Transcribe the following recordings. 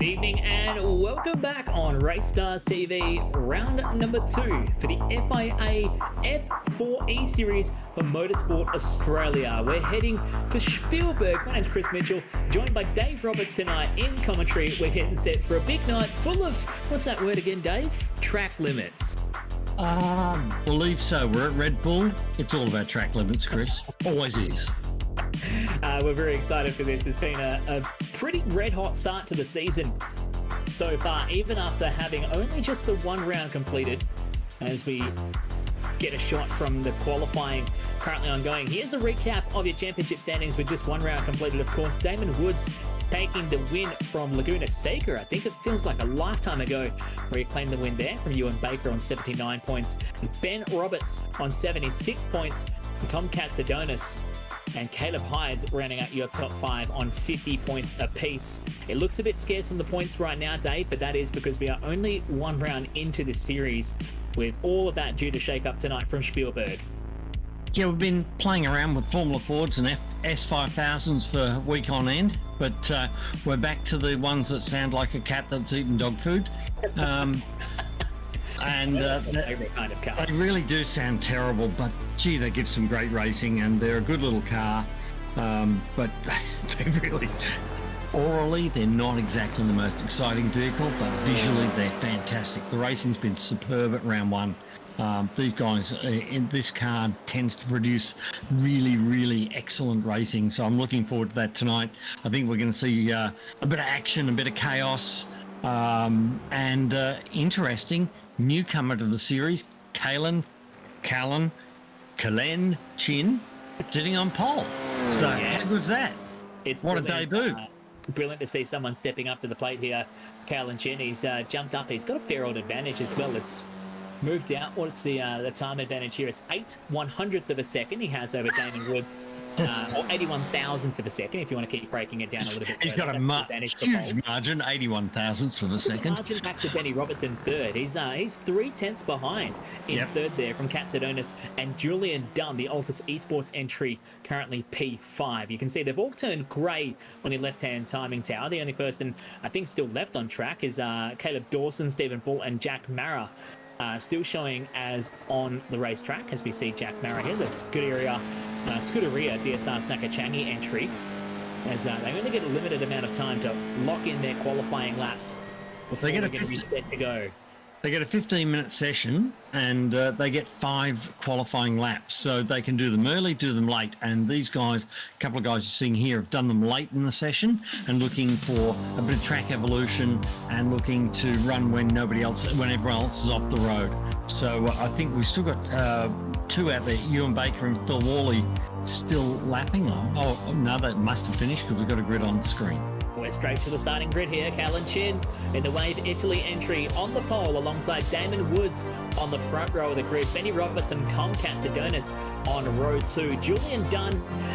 Good evening and welcome back on RACESTARS TV, round number 2 for the FIA F4 E-Series for Motorsport Australia. We're heading to Spielberg. My name's Chris Mitchell, joined by Dave Roberts tonight in commentary. We're getting set for a big night full of, what's that word again, Dave? Track limits. Believe so. We're at Red Bull. It's all about track limits, Chris. Always is. We're very excited for this. It's been a pretty red-hot start to the season so far, even after having only just the one round completed, as we get a shot from the qualifying currently ongoing. Here's a recap of your championship standings with just one round completed, of course. Damon Woods taking the win from Laguna Seca. I think it feels like a lifetime ago where he claimed the win there from Ewan Baker on 79 points. Ben Roberts on 76 points. Tom Katsadonis and Caleb Hydes rounding out your top 5 on 50 points apiece. It looks a bit scarce on the points right now, Dave, but that is because we are only one round into the series, with all of that due to shake up tonight from Spielberg. Yeah, we've been playing around with Formula Fords and S5000s for a week on end, but we're back to the ones that sound like a cat that's eating dog food. And favorite kind of car. They really do sound terrible, but gee, they give some great racing and they're a good little car. But they really, orally, they're not exactly the most exciting vehicle, but visually they're fantastic. The racing's been superb at round one. These guys in this car tends to produce really, really excellent racing. So I'm looking forward to that tonight. I think we're going to see a bit of action, a bit of chaos, and interesting newcomer to the series, Kalen Chin, sitting on pole. So how good's that? It's what a debut. Brilliant to see someone stepping up to the plate here. Kalen Chin, he's jumped up. He's got a fair old advantage as well. It's moved out. What's the time advantage here? It's 8/100ths of a second he has over Damon Woods, or 81 thousandths of a second if you want to keep breaking it down a little bit. He's got a huge margin, 81 thousandths of a second. Margin back to Benny Roberts in third. He's 3/10 behind in third there from Katsadonis and Julian Dunn, the Altus Esports entry, currently P5. You can see they've all turned grey on the left-hand timing tower. The only person I think still left on track is Caleb Dawson, Stephen Bull, and Jack Mara. Still showing as on the racetrack, as we see Jack Mara here, the Scuderia DSR Snakachangi entry, as they only get a limited amount of time to lock in their qualifying laps before they're going to be set to go. They get a 15-minute session and they get 5 qualifying laps. So they can do them early, do them late. And these guys, a couple of guys you're seeing here, have done them late in the session and looking for a bit of track evolution and looking to run when everyone else is off the road. So I think we've still got 2 out there, Ewan Baker and Phil Worley, still lapping on. Oh, no, that must have finished because we've got a grid on the screen. We're straight to the starting grid here. Kalen Chin in the Wave Italy entry on the pole alongside Damon Woods on the front row of the grid. Benny Roberts and Tom Katsadonis on row 2. Julian Dunn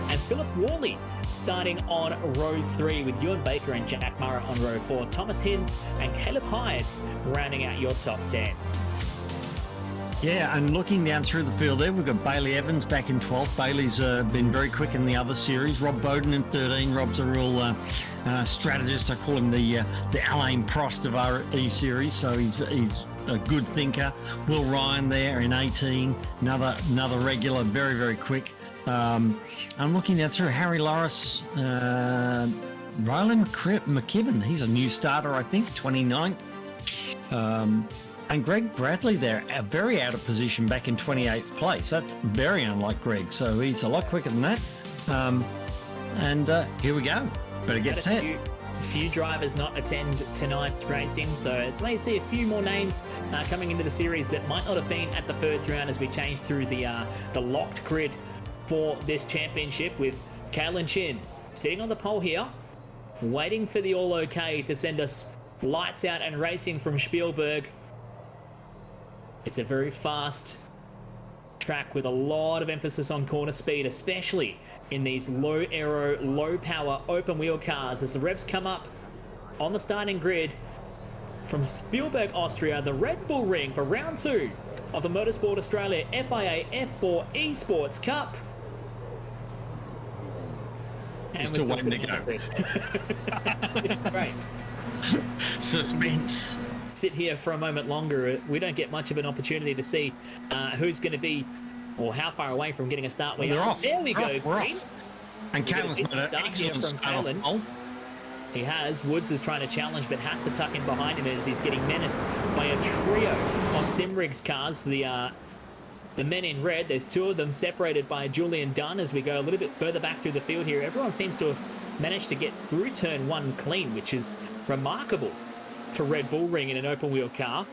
and Philip Worley starting on row 3 with Ewan Baker and Jack Mara on row 4. Thomas Hinz and Caleb Hydes rounding out your top 10. Yeah, and looking down through the field there, we've got Bailey Evans back in 12th. Bailey's been very quick in the other series. Rob Bowden in 13. Rob's a real strategist. I call him the Alain Prost of our E-Series, so he's a good thinker. Will Ryan there in 18. Another regular, very, very quick. I'm looking down through Harry Loris, Riley McKibben. He's a new starter, I think, 29th. And Greg Bradley there, very out of position back in 28th place. That's very unlike Greg, so he's a lot quicker than that. And here we go. Better get set. Few drivers not attend tonight's racing, so it's where you see a few more names coming into the series that might not have been at the first round as we change through the locked grid for this championship, with Kalen Chin sitting on the pole here, waiting for the all okay to send us lights out and racing from Spielberg. It's a very fast track with a lot of emphasis on corner speed, especially in these low aero, low power open wheel cars. As the revs come up on the starting grid from Spielberg, Austria, the Red Bull Ring for round 2 of the Motorsport Australia FIA F4 Esports Cup. And still waiting to go. This is great. Suspense. Sit here for a moment longer. We don't get much of an opportunity to see who's going to be, or how far away from getting a start we They're are. off. There we go, We're Green. off. And Caelan's made an excellent start off pole. He has. Woods is trying to challenge, but has to tuck in behind him as he's getting menaced by a trio of Simrigs cars. The men in red, there's two of them separated by Julian Dunn as we go a little bit further back through the field here. Everyone seems to have managed to get through turn one clean, which is remarkable for Red Bull Ring in an open wheel car.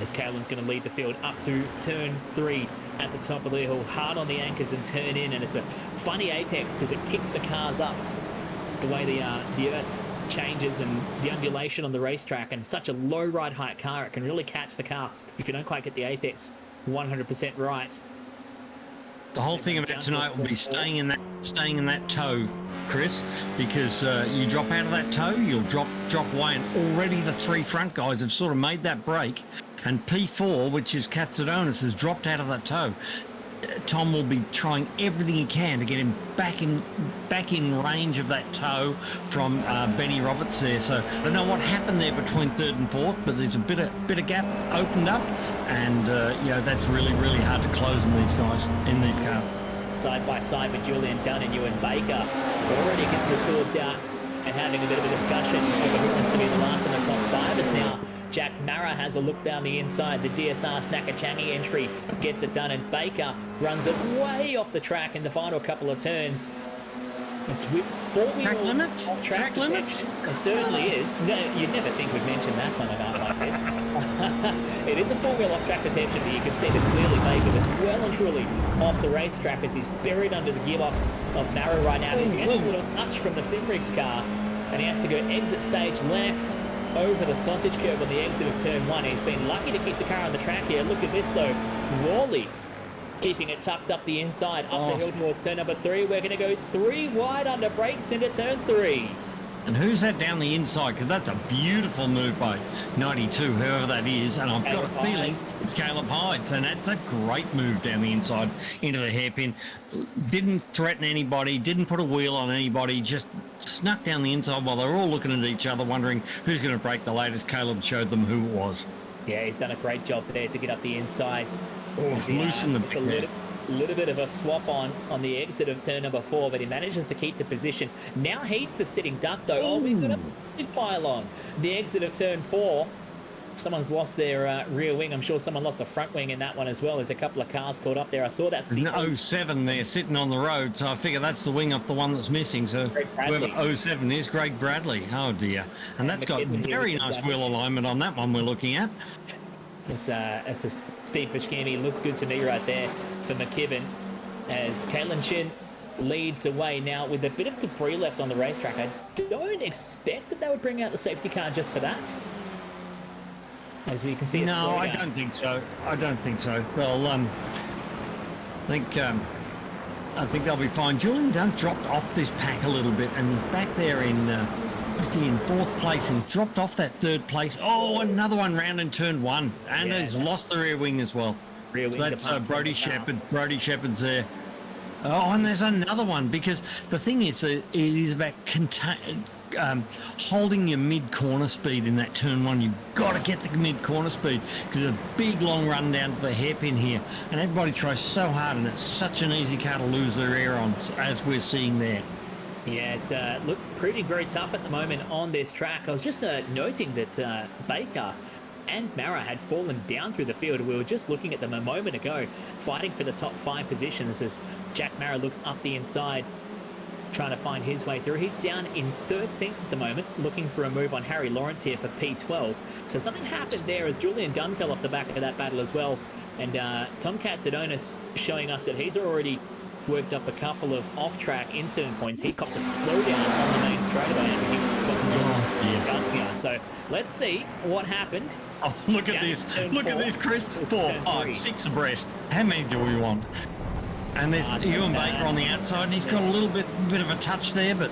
As Caelan's going to lead the field up to turn 3 at the top of the hill, hard on the anchors and turn in, and it's a funny apex because it kicks the cars up the way the earth changes and the undulation on the racetrack, and such a low ride height car, it can really catch the car if you don't quite get the apex 100% right. The whole thing about tonight will be staying in that toe, Chris, because you drop out of that toe, you'll drop away, and already the three front guys have sort of made that break, and P4, which is Katsudonis, has dropped out of that toe. Tom will be trying everything he can to get him back in range of that toe from Benny Roberts there. So I don't know what happened there between third and fourth, but there's a bit of gap opened up, and that's really hard to close in these guys, in these cars. Side by side with Julian Dunn and Ewan Baker, already getting the swords out and having a bit of a discussion over who wants to be the last in the top 5 as now Jack Mara has a look down the inside. The DSR Snackachangi entry gets it done, and Baker runs it way off the track in the final couple of turns. It's with four-wheel track limits. Track limits. It certainly is. No, you'd never think we'd mention that on a night like this. It is a four-wheel off-track detention, but you can see that clearly Baker was well and truly off the racetrack as he's buried under the gearbox of Mara right now. He gets a little touch from the Simrigs car, and he has to go exit stage left over the sausage curve on the exit of turn 1. He's been lucky to keep the car on the track here. Look at this though, Worley keeping it tucked up the inside, up the hill towards turn number 3. We're going to go 3 wide under brakes into turn 3. And who's that down the inside? Because that's a beautiful move by 92, whoever that is. And I've got a feeling it's Caleb Hydes. And that's a great move down the inside into the hairpin. Didn't threaten anybody, didn't put a wheel on anybody, just snuck down the inside while they were all looking at each other, wondering who's going to break the latest. Caleb showed them who it was. Yeah, he's done a great job there to get up the inside. Loosen the little bit of a swap on the exit of turn number 4, but he manages to keep the position. Now he's the sitting duck though. Oh, we've got a big pile on the exit of turn 4. Someone's lost their rear wing. I'm sure someone lost the front wing in that one as well. There's a couple of cars caught up there. I saw that. There's 07 there sitting on the road, so I figure that's the wing off the one that's missing. So whoever 07 is, Greg Bradley. Oh dear. And that's got very nice wheel alignment on that one we're looking at. It's a Steve Pashkini. Looks good to me right there for McKibben as Caitlin Chin leads away now with a bit of debris left on the racetrack. I don't expect that they would bring out the safety car just for that. As we can see, no, I don't think so. I don't think so. They'll, I think they'll be fine. Julian Dunn dropped off this pack a little bit, and he's back there in, what's he in 4th place? He's dropped off that 3rd place. Oh, another one round in turn 1, and he's lost the rear wing as well. Rear wing. So that's Brody Shepherd. Brody Shepherd's there. Oh, and there's another one, because the thing is, it is about holding your mid-corner speed in that turn 1. You've got to get the mid-corner speed, because there's a big long run down to the hairpin here, and everybody tries so hard, and it's such an easy car to lose their air on, as we're seeing there. Yeah, it's looked pretty very tough at the moment on this track. I was just noting that Baker and Mara had fallen down through the field. We were just looking at them a moment ago, fighting for the top 5 positions as Jack Mara looks up the inside, trying to find his way through. He's down in 13th at the moment, looking for a move on Harry Lawrence here for P12. So something happened there as Julian Dunn fell off the back of that battle as well. And Tom Katsudonis showing us that he's already worked up a couple of off-track incident points. He copped a slowdown on the main straightaway, and he spotted Dunn here. So let's see what happened. Oh, look at this. Look at this, Chris. 4, 5, 6 abreast. How many do we want? And there's Ewan Baker on the outside, and he's got a little bit of a touch there, but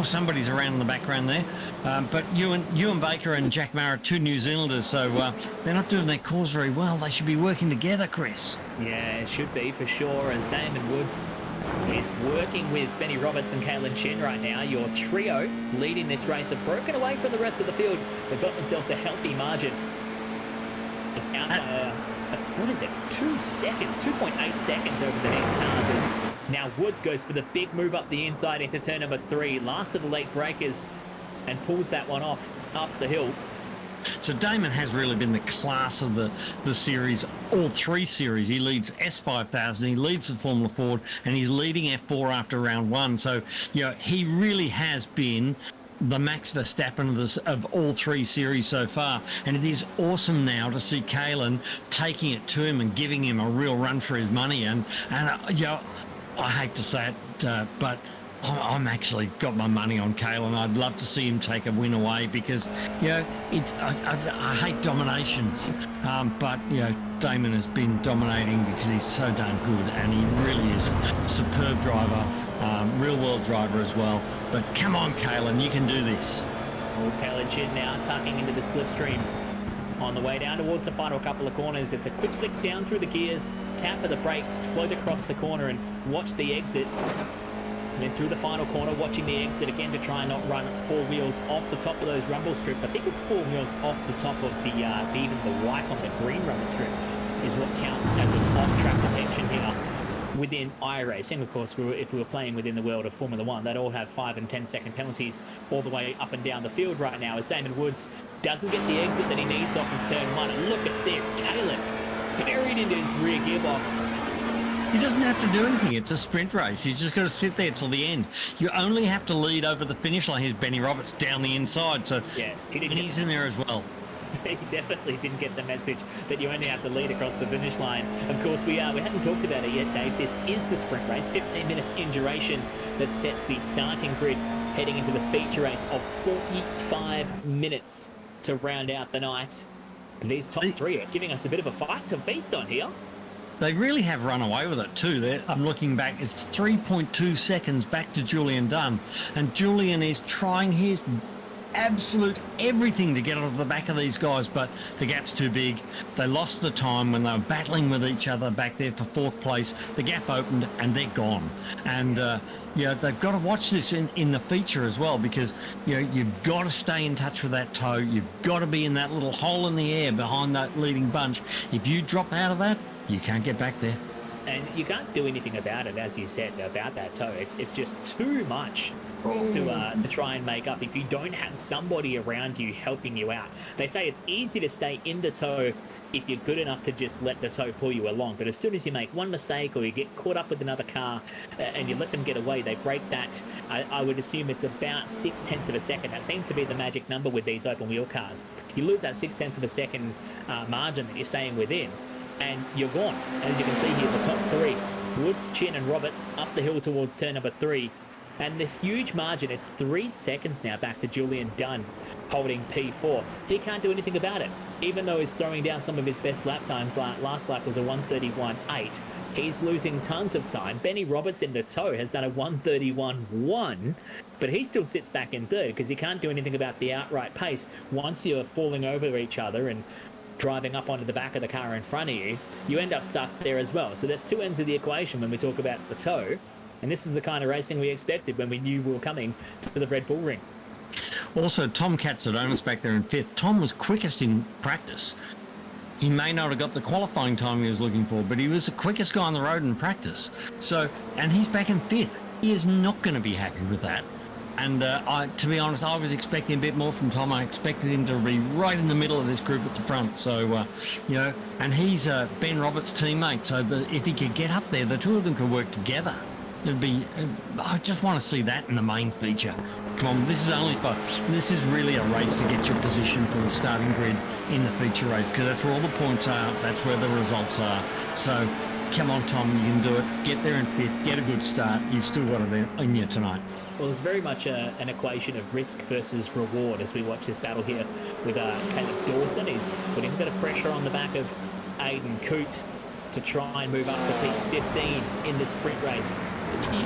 somebody's around in the background there. But Ewan Baker and Jack Mara, 2 New Zealanders, so they're not doing their cause very well. They should be working together, Chris. Yeah, it should be for sure, as Damon Woods is working with Benny Roberts and Caelan Chin right now. Your trio leading this race have broken away from the rest of the field. They've got themselves a healthy margin. It's out by, what is it, 2 seconds, 2.8 seconds over the next cars. As now Woods goes for the big move up the inside into turn number 3. Last of the late breakers and pulls that one off up the hill. So Damon has really been the class of the series, all 3 series. He leads S5000, he leads the Formula Ford, and he's leading F4 after round 1. So, he really has been the Max Verstappen of all 3 series so far. And it is awesome now to see Caelan taking it to him and giving him a real run for his money. And I hate to say it, but I'm actually got my money on Caelan. I'd love to see him take a win away because, I hate dominations. But Damon has been dominating because he's so darn good, and he really is a superb driver, real world driver as well. But come on, Caelan, you can do this. Oh, Caelan Chin now tucking into the slipstream. On the way down towards the final couple of corners, it's a quick flick down through the gears, tap of the brakes, float across the corner and watch the exit. And then through the final corner, watching the exit again to try and not run 4 wheels off the top of those rumble strips. I think it's 4 wheels off the top of the even the white on the green rumble strip is what counts as an off-track detention here within iRacing. Of course, if we were playing within the world of Formula 1, they'd all have 5 and 10 second penalties all the way up and down the field right now as Damon Woods doesn't get the exit that he needs off of turn 1. And look at this, Caelan buried into his rear gearbox. He doesn't have to do anything. It's a sprint race. He's just got to sit there till the end. You only have to lead over the finish line. Here's Benny Roberts down the inside. So yeah, he's in there as well. He definitely didn't get the message that you only have to lead across the finish line. Of course, we hadn't talked about it yet, Dave. This is the sprint race, 15 minutes in duration, that sets the starting grid heading into the feature race of 45 minutes to round out the night. These top 3 are giving us a bit of a fight to feast on here. They really have run away with it too. I'm looking back, it's 3.2 seconds back to Julian Dunn. And Julian is trying his absolute everything to get onto the back of these guys, but the gap's too big. They lost the time when they were battling with each other back there for 4th place. The gap opened and they're gone. And they've got to watch this in the feature as well, because you've got to stay in touch with that toe. You've got to be in that little hole in the air behind that leading bunch. If you drop out of that, you can't get back there. And you can't do anything about it, as you said, about that toe. It's just too much to try and make up if you don't have somebody around you helping you out. They say it's easy to stay in the toe if you're good enough to just let the toe pull you along. But as soon as you make one mistake or you get caught up with another car and you let them get away, they break that. I would assume it's about 0.6 of a second. That seems to be the magic number with these open wheel cars. You lose that 0.6 of a second margin that you're staying within, and you're gone. As you can see here, the top 3, Woods, Chin and Roberts up the hill towards turn number 3. And the huge margin, it's 3 seconds now back to Julian Dunn holding P4. He can't do anything about it. Even though he's throwing down some of his best lap times, like last lap was a 1:31.8. He's losing tons of time. Benny Roberts in the toe has done a 1:31.1, but he still sits back in 3rd because he can't do anything about the outright pace. Once you're falling over each other and driving up onto the back of the car in front of you, you end up stuck there as well. So there's 2 ends of the equation when we talk about the toe. And this is the kind of racing we expected when we knew we were coming to the Red Bull Ring. Also, Tom Katsadonis back there in 5th. Tom was quickest in practice. He may not have got the qualifying time he was looking for, but he was the quickest guy on the road in practice. So, and he's back in 5th. He is not going to be happy with that. And to be honest, I was expecting a bit more from Tom. I expected him to be right in the middle of this group at the front. So, and he's Ben Roberts' teammate. So if he could get up there, the 2 of them could work together. I just want to see that in the main feature. Come on, this is really a race to get your position for the starting grid in the feature race, because that's where all the points are, that's where the results are. So come on, Tom, you can do it. Get there in 5th, get a good start. You've still got it in you tonight. Well, it's very much an equation of risk versus reward as we watch this battle here with Caleb Dawson. He's putting a bit of pressure on the back of Aidan Coote to try and move up to P15 in this sprint race.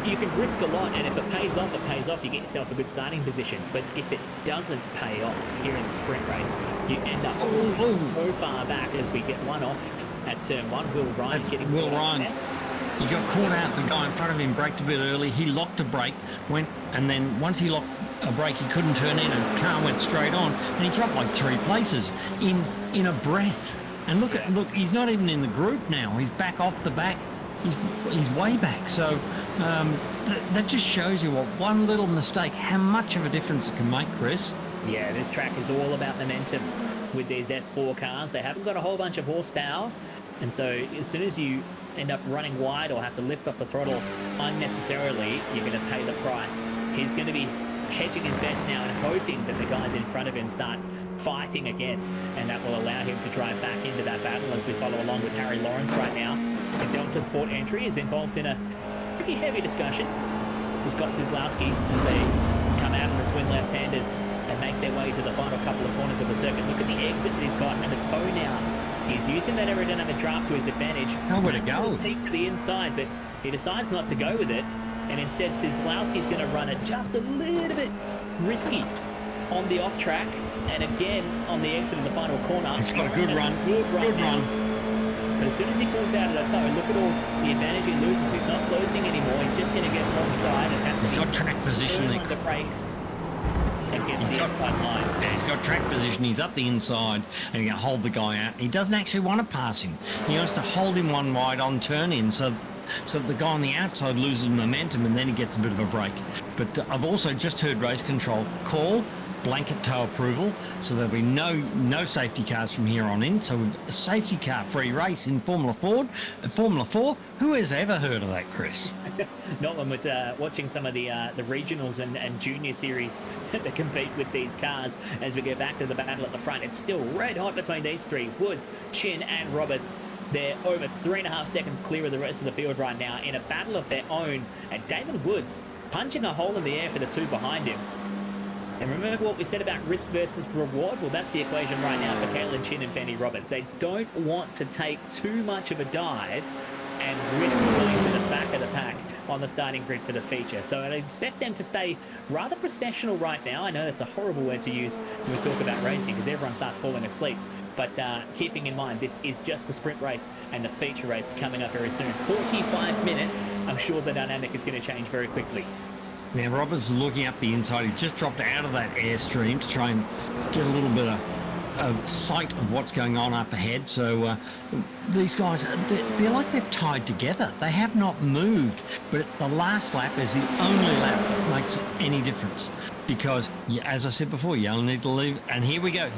You can risk a lot, and if it pays off, it pays off. You get yourself a good starting position. But if it doesn't pay off here in the sprint race, you end up so far back as we get one off at turn 1. Will Ryan getting Will Ryan. He got caught out. The guy in front of him braked a bit early. He locked a brake, and then once he locked a brake, he couldn't turn in, and the car went straight on, and he dropped like 3 places in a breath. And look, he's not even in the group now. He's back off the back. He's way back. So that just shows you what one little mistake, how much of a difference it can make, Chris. Yeah, this track is all about momentum with these F4 cars. They haven't got a whole bunch of horsepower, and so as soon as you end up running wide or have to lift off the throttle unnecessarily, you're going to pay the price. He's going to be hedging his bets now and hoping that the guys in front of him start fighting again, and that will allow him to drive back into that battle as we follow along with Harry Lawrence right now. The Delta Sport entry is involved in a pretty heavy discussion. Scott Zizlowski as they come out on the twin left-handers and make their way to the final couple of corners of the circuit. Look at the exit that he's got and the toe now. He's using that aerodynamic draft to his advantage. Nowhere to go. Deep to the inside, but he decides not to go with it, and instead Zizlowski's going to run it just a little bit risky on the off track, and again on the exit of the final corner. He's got a good run. Good run. But as soon as he pulls out of that toe, look at all the advantage he loses. He's not closing anymore. He's just going to get wrong side and has to got track position on the brakes and gets the inside line. Yeah, he's got track position. He's up the inside and he can hold the guy out. He doesn't actually want to pass him. He wants to hold him one wide on turn in so the guy on the outside loses momentum and then he gets a bit of a break. But I've also just heard race control call blanket toe approval, so there'll be no safety cars from here on in. So a safety car free race in Formula 4. Who has ever heard of that, Chris? Not when we're watching some of the regionals and junior series that compete with these cars. As we go back to the battle at the front, it's still red hot between these three: Woods, Chin and Roberts. They're over 3.5 seconds clear of the rest of the field right now in a battle of their own, and Damon Woods punching a hole in the air for the two behind him. And remember what we said about risk versus reward? Well, that's the equation right now for Caitlin Chin and Benny Roberts. They don't want to take too much of a dive and risk going to the back of the pack on the starting grid for the feature. So I'd expect them to stay rather processional right now. I know that's a horrible word to use when we talk about racing because everyone starts falling asleep. But keeping in mind, this is just the sprint race and the feature race coming up very soon. 45 minutes, I'm sure the dynamic is going to change very quickly. Now, Roberts is looking up the inside. He just dropped out of that airstream to try and get a little bit of sight of what's going on up ahead. So these guys, they're like they're tied together. They have not moved. But the last lap is the only lap that makes any difference. Because, as I said before, you only need to leave. And here we go.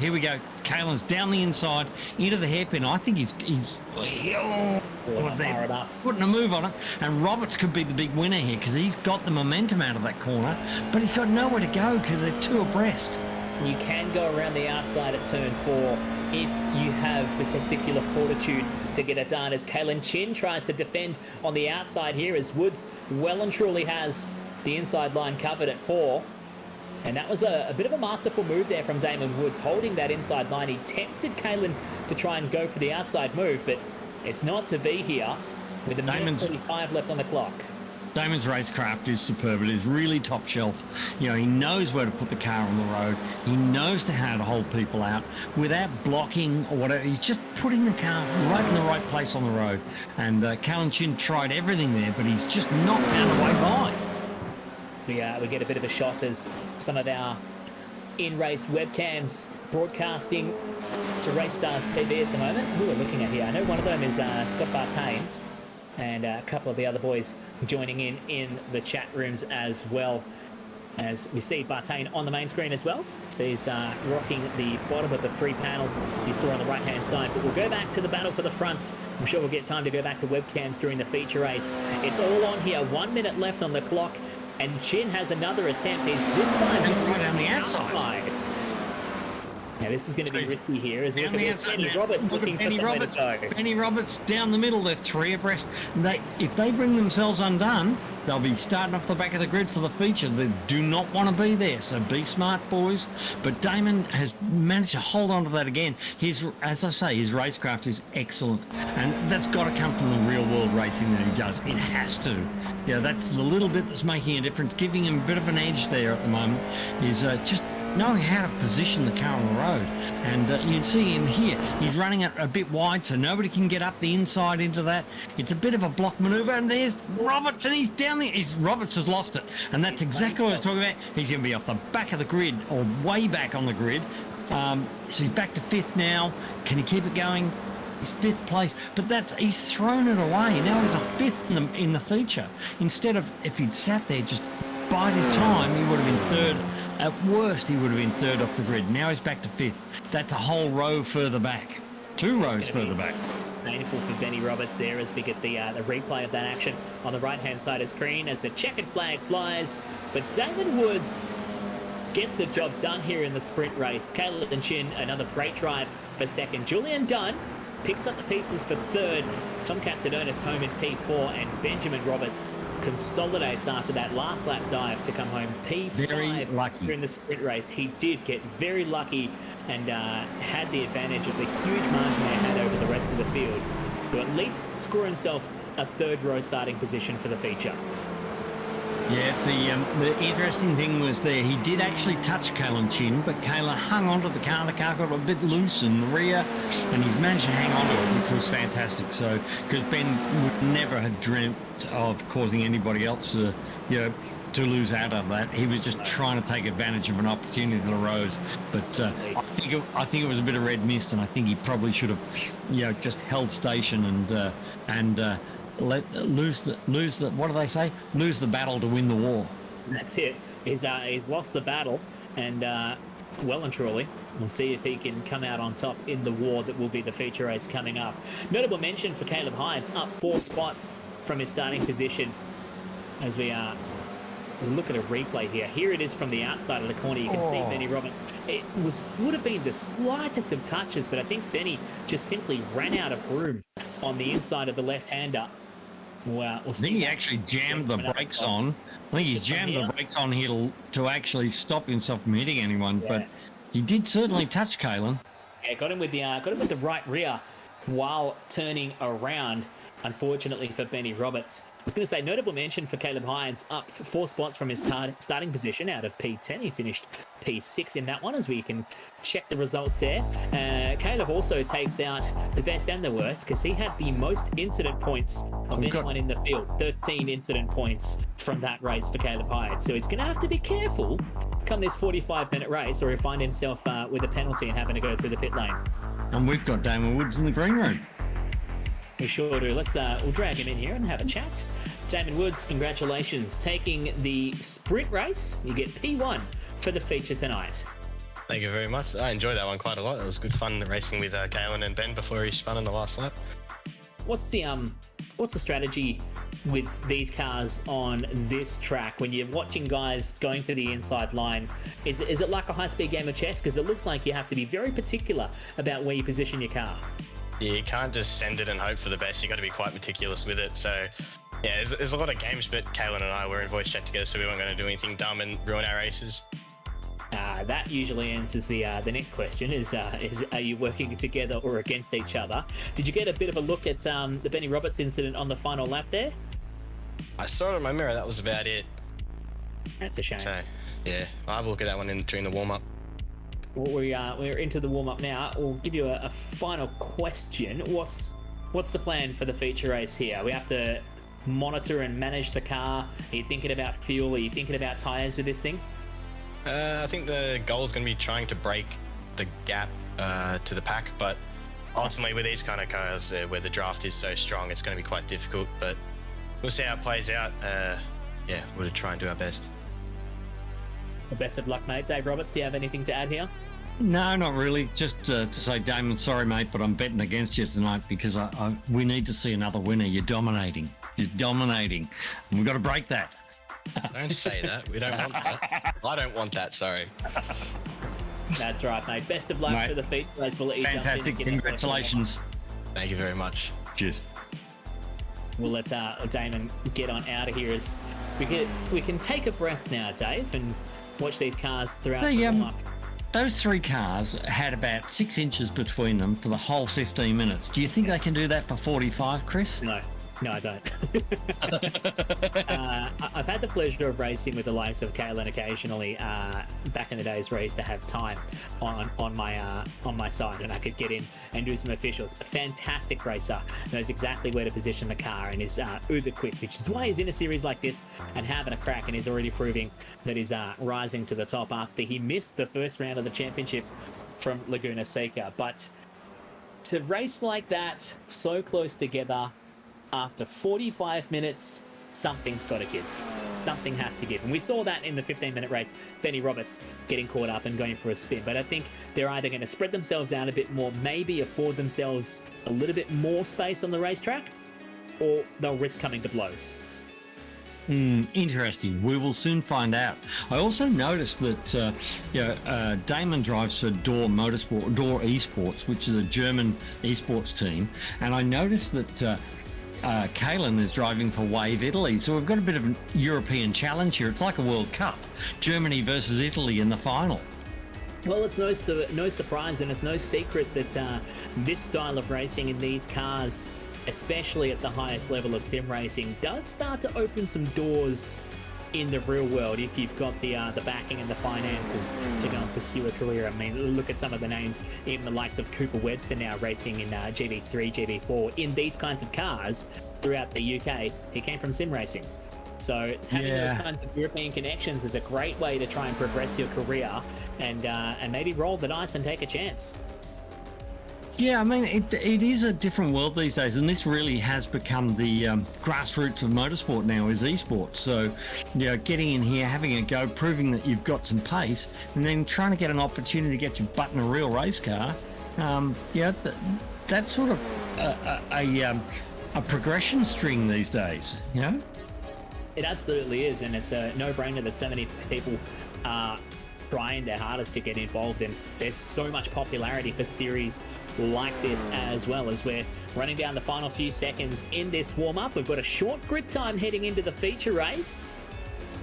Caelan's down the inside into the hairpin. I think he's they're putting a move on it. And Roberts could be the big winner here because he's got the momentum out of that corner, but he's got nowhere to go because they're two abreast. You can go around the outside at turn 4 if you have the testicular fortitude to get it done, as Caitlin Chin tries to defend on the outside here, as Woods well and truly has the inside line covered at 4. And that was a bit of a masterful move there from Damon Woods, holding that inside line. He tempted Caitlin to try and go for the outside move, but it's not to be here with a minute 45 left on the clock. Damon's racecraft is superb. It is really top shelf. You know, he knows where to put the car on the road. He knows how to hold people out without blocking or whatever. He's just putting the car right in the right place on the road. And Caitlin Chin tried everything there, but he's just not found a way by. We get a bit of a shot as some of our in-race webcams broadcasting to RACESTARS TV at the moment. Who we're looking at here? I know one of them is Scott Bartain, and a couple of the other boys joining in the chat rooms as well. As we see Bartain on the main screen as well. So he's rocking the bottom of the 3 panels you saw on the right-hand side. But we'll go back to the battle for the front. I'm sure we'll get time to go back to webcams during the feature race. It's all on here. 1 minute left on the clock. And Chin has another attempt. He's this time right on the outside. Now this is going to be risky here. As Down look at Benny Roberts looking for somewhere to go. Benny Roberts down the middle. They're 3 abreast. If they bring themselves undone, they'll be starting off the back of the grid for the feature. They do not want to be there, so be smart, boys. But Damon has managed to hold on to that again. As I say, his racecraft is excellent, and that's got to come from the real-world racing that he does. It has to. Yeah, that's the little bit that's making a difference, giving him a bit of an edge there at the moment. Is just knowing how to position the car on the road. And you can see him here. He's running it a bit wide so nobody can get up the inside into that. It's a bit of a block manoeuvre, and there's Roberts, and he's down there. Roberts has lost it, and that's exactly what I was talking about. He's going to be off the back of the grid, or way back on the grid. So he's back to 5th now. Can he keep it going? He's 5th place, but he's thrown it away. Now he's a 5th in the feature. Instead of, if he'd sat there, just bide his time, he would have been 3rd. At worst, he would have been 3rd off the grid. Now he's back to 5th. That's a whole row further back. 2 rows further back. Painful for Benny Roberts there as we get the replay of that action on the right-hand side of the screen as the checkered flag flies. But Damon Woods gets the job done here in the sprint race. Caleb and Chin, another great drive for 2nd. Julian Dunn picks up the pieces for 3rd. Tom Katsadonis home in P4, and Benjamin Roberts consolidates after that last lap dive to come home P5. Very lucky. In the sprint race. He did get very lucky and had the advantage of the huge margin they had over the rest of the field to at least score himself a 3rd row starting position for the feature. Yeah, the interesting thing was there, he did actually touch Kalen Chin, but Kayla hung onto the car. The car got a bit loose in the rear, and he's managed to hang on to it, which was fantastic. So, because Ben would never have dreamt of causing anybody else to lose out of that. He was just trying to take advantage of an opportunity that arose. But I think it was a bit of red mist, and I think he probably should have, just held station and lose the what do they say? Lose the battle to win the war. That's it. He's lost the battle, and well and truly, we'll see if he can come out on top in the war that will be the feature race coming up. Notable mention for Caleb Hines, up 4 spots from his starting position as we look at a replay here. Here it is from the outside of the corner. You can see Benny Roberts. It would have been the slightest of touches, but I think Benny just simply ran out of room on the inside of the left-hander. Wow. I think he actually jammed the brakes on. I think he jammed the brakes on here to actually stop himself from hitting anyone, but he did certainly touch Kalen. Yeah, got him with the right rear while turning around. Unfortunately for Benny Roberts. I was going to say, notable mention for Caleb Hines, up 4 spots from his starting position out of P10. He finished P6 in that one, as we can check the results there. Caleb also takes out the best and the worst, because he had the most incident points of anyone in the field. 13 incident points from that race for Caleb Hines. So he's going to have to be careful come this 45-minute race, or he'll find himself with a penalty and having to go through the pit lane. And we've got Damon Woods in the green room. We sure do. We'll drag him in here and have a chat. Damon Woods, congratulations. Taking the sprint race, you get P1 for the feature tonight. Thank you very much. I enjoyed that one quite a lot. It was good fun racing with Galen and Ben before he spun in the last lap. What's the strategy with these cars on this track when you're watching guys going for the inside line? Is it like a high-speed game of chess? Because it looks like you have to be very particular about where you position your car. Yeah, you can't just send it and hope for the best. You got to be quite meticulous with it. So, yeah, there's a lot of games, but Kalen and I were in voice chat together, so we weren't going to do anything dumb and ruin our races. That usually answers the next question: is are you working together or against each other? Did you get a bit of a look at the Benny Roberts incident on the final lap there? I saw it in my mirror. That was about it. That's a shame. So, yeah, I'll have a look at that one during the warm-up. Well, we're into the warm-up now. We'll give you a final question. What's the plan for the feature race here? We have to monitor and manage the car. Are you thinking about fuel? Are you thinking about tyres with this thing? I think the goal is going to be trying to break the gap to the pack, but ultimately with these kind of cars where the draft is so strong, it's going to be quite difficult, but we'll see how it plays out. We'll try and do our best. The best of luck, mate. Dave Roberts, do you have anything to add here? No, not really. Just to say, Damon, sorry, mate, but I'm betting against you tonight because we need to see another winner. You're dominating. And we've got to break that. Don't say that. We don't want that. I don't want that, sorry. That's right, mate. Best of luck for the feature race. We'll let you fantastic. Congratulations. Thank you very much. Cheers. We'll let Damon get on out of here as we can take a breath now, Dave, and watch these cars throughout the warm-up. Those 3 cars had about 6 inches between them for the whole 15 minutes. Do you think they can do that for 45, Chris? No. No, I don't. I've had the pleasure of racing with the likes of Kalen occasionally. Back in the days where I used to have time on my side, and I could get in and do some officials. A fantastic racer, knows exactly where to position the car, and is uber quick, which is why he's in a series like this and having a crack, and he's already proving that he's rising to the top after he missed the first round of the championship from Laguna Seca. But to race like that, so close together, after 45 minutes, something's got to give. Something has to give. And we saw that in the 15-minute race, Benny Roberts getting caught up and going for a spin. But I think they're either going to spread themselves out a bit more, maybe afford themselves a little bit more space on the racetrack, or they'll risk coming to blows. Interesting. We will soon find out. I also noticed that Damon drives for Door Esports, which is a German esports team, and I noticed that Kalen is driving for Wave Italy. So we've got a bit of a European challenge here. It's like a World Cup. Germany versus Italy in the final. Well, it's no surprise, and it's no secret that this style of racing in these cars, especially at the highest level of sim racing, does start to open some doors in the real world if you've got the backing and the finances to go and pursue a career. I mean, look at some of the names, even the likes of Cooper Webster now racing in GB3, GB4 in these kinds of cars throughout the UK. He came from sim racing. So having those kinds of European connections is a great way to try and progress your career and maybe roll the dice and take a chance. Yeah, I mean, it is a different world these days, and this really has become the grassroots of motorsport now, is esports. So, getting in here, having a go, proving that you've got some pace, and then trying to get an opportunity to get your butt in a real race car, that's sort of a progression string these days, It absolutely is, and it's a no-brainer that so many people are trying their hardest to get involved, and there's so much popularity for series like this as well. As we're running down the final few seconds in this warm-up, we've got a short grid time heading into the feature race.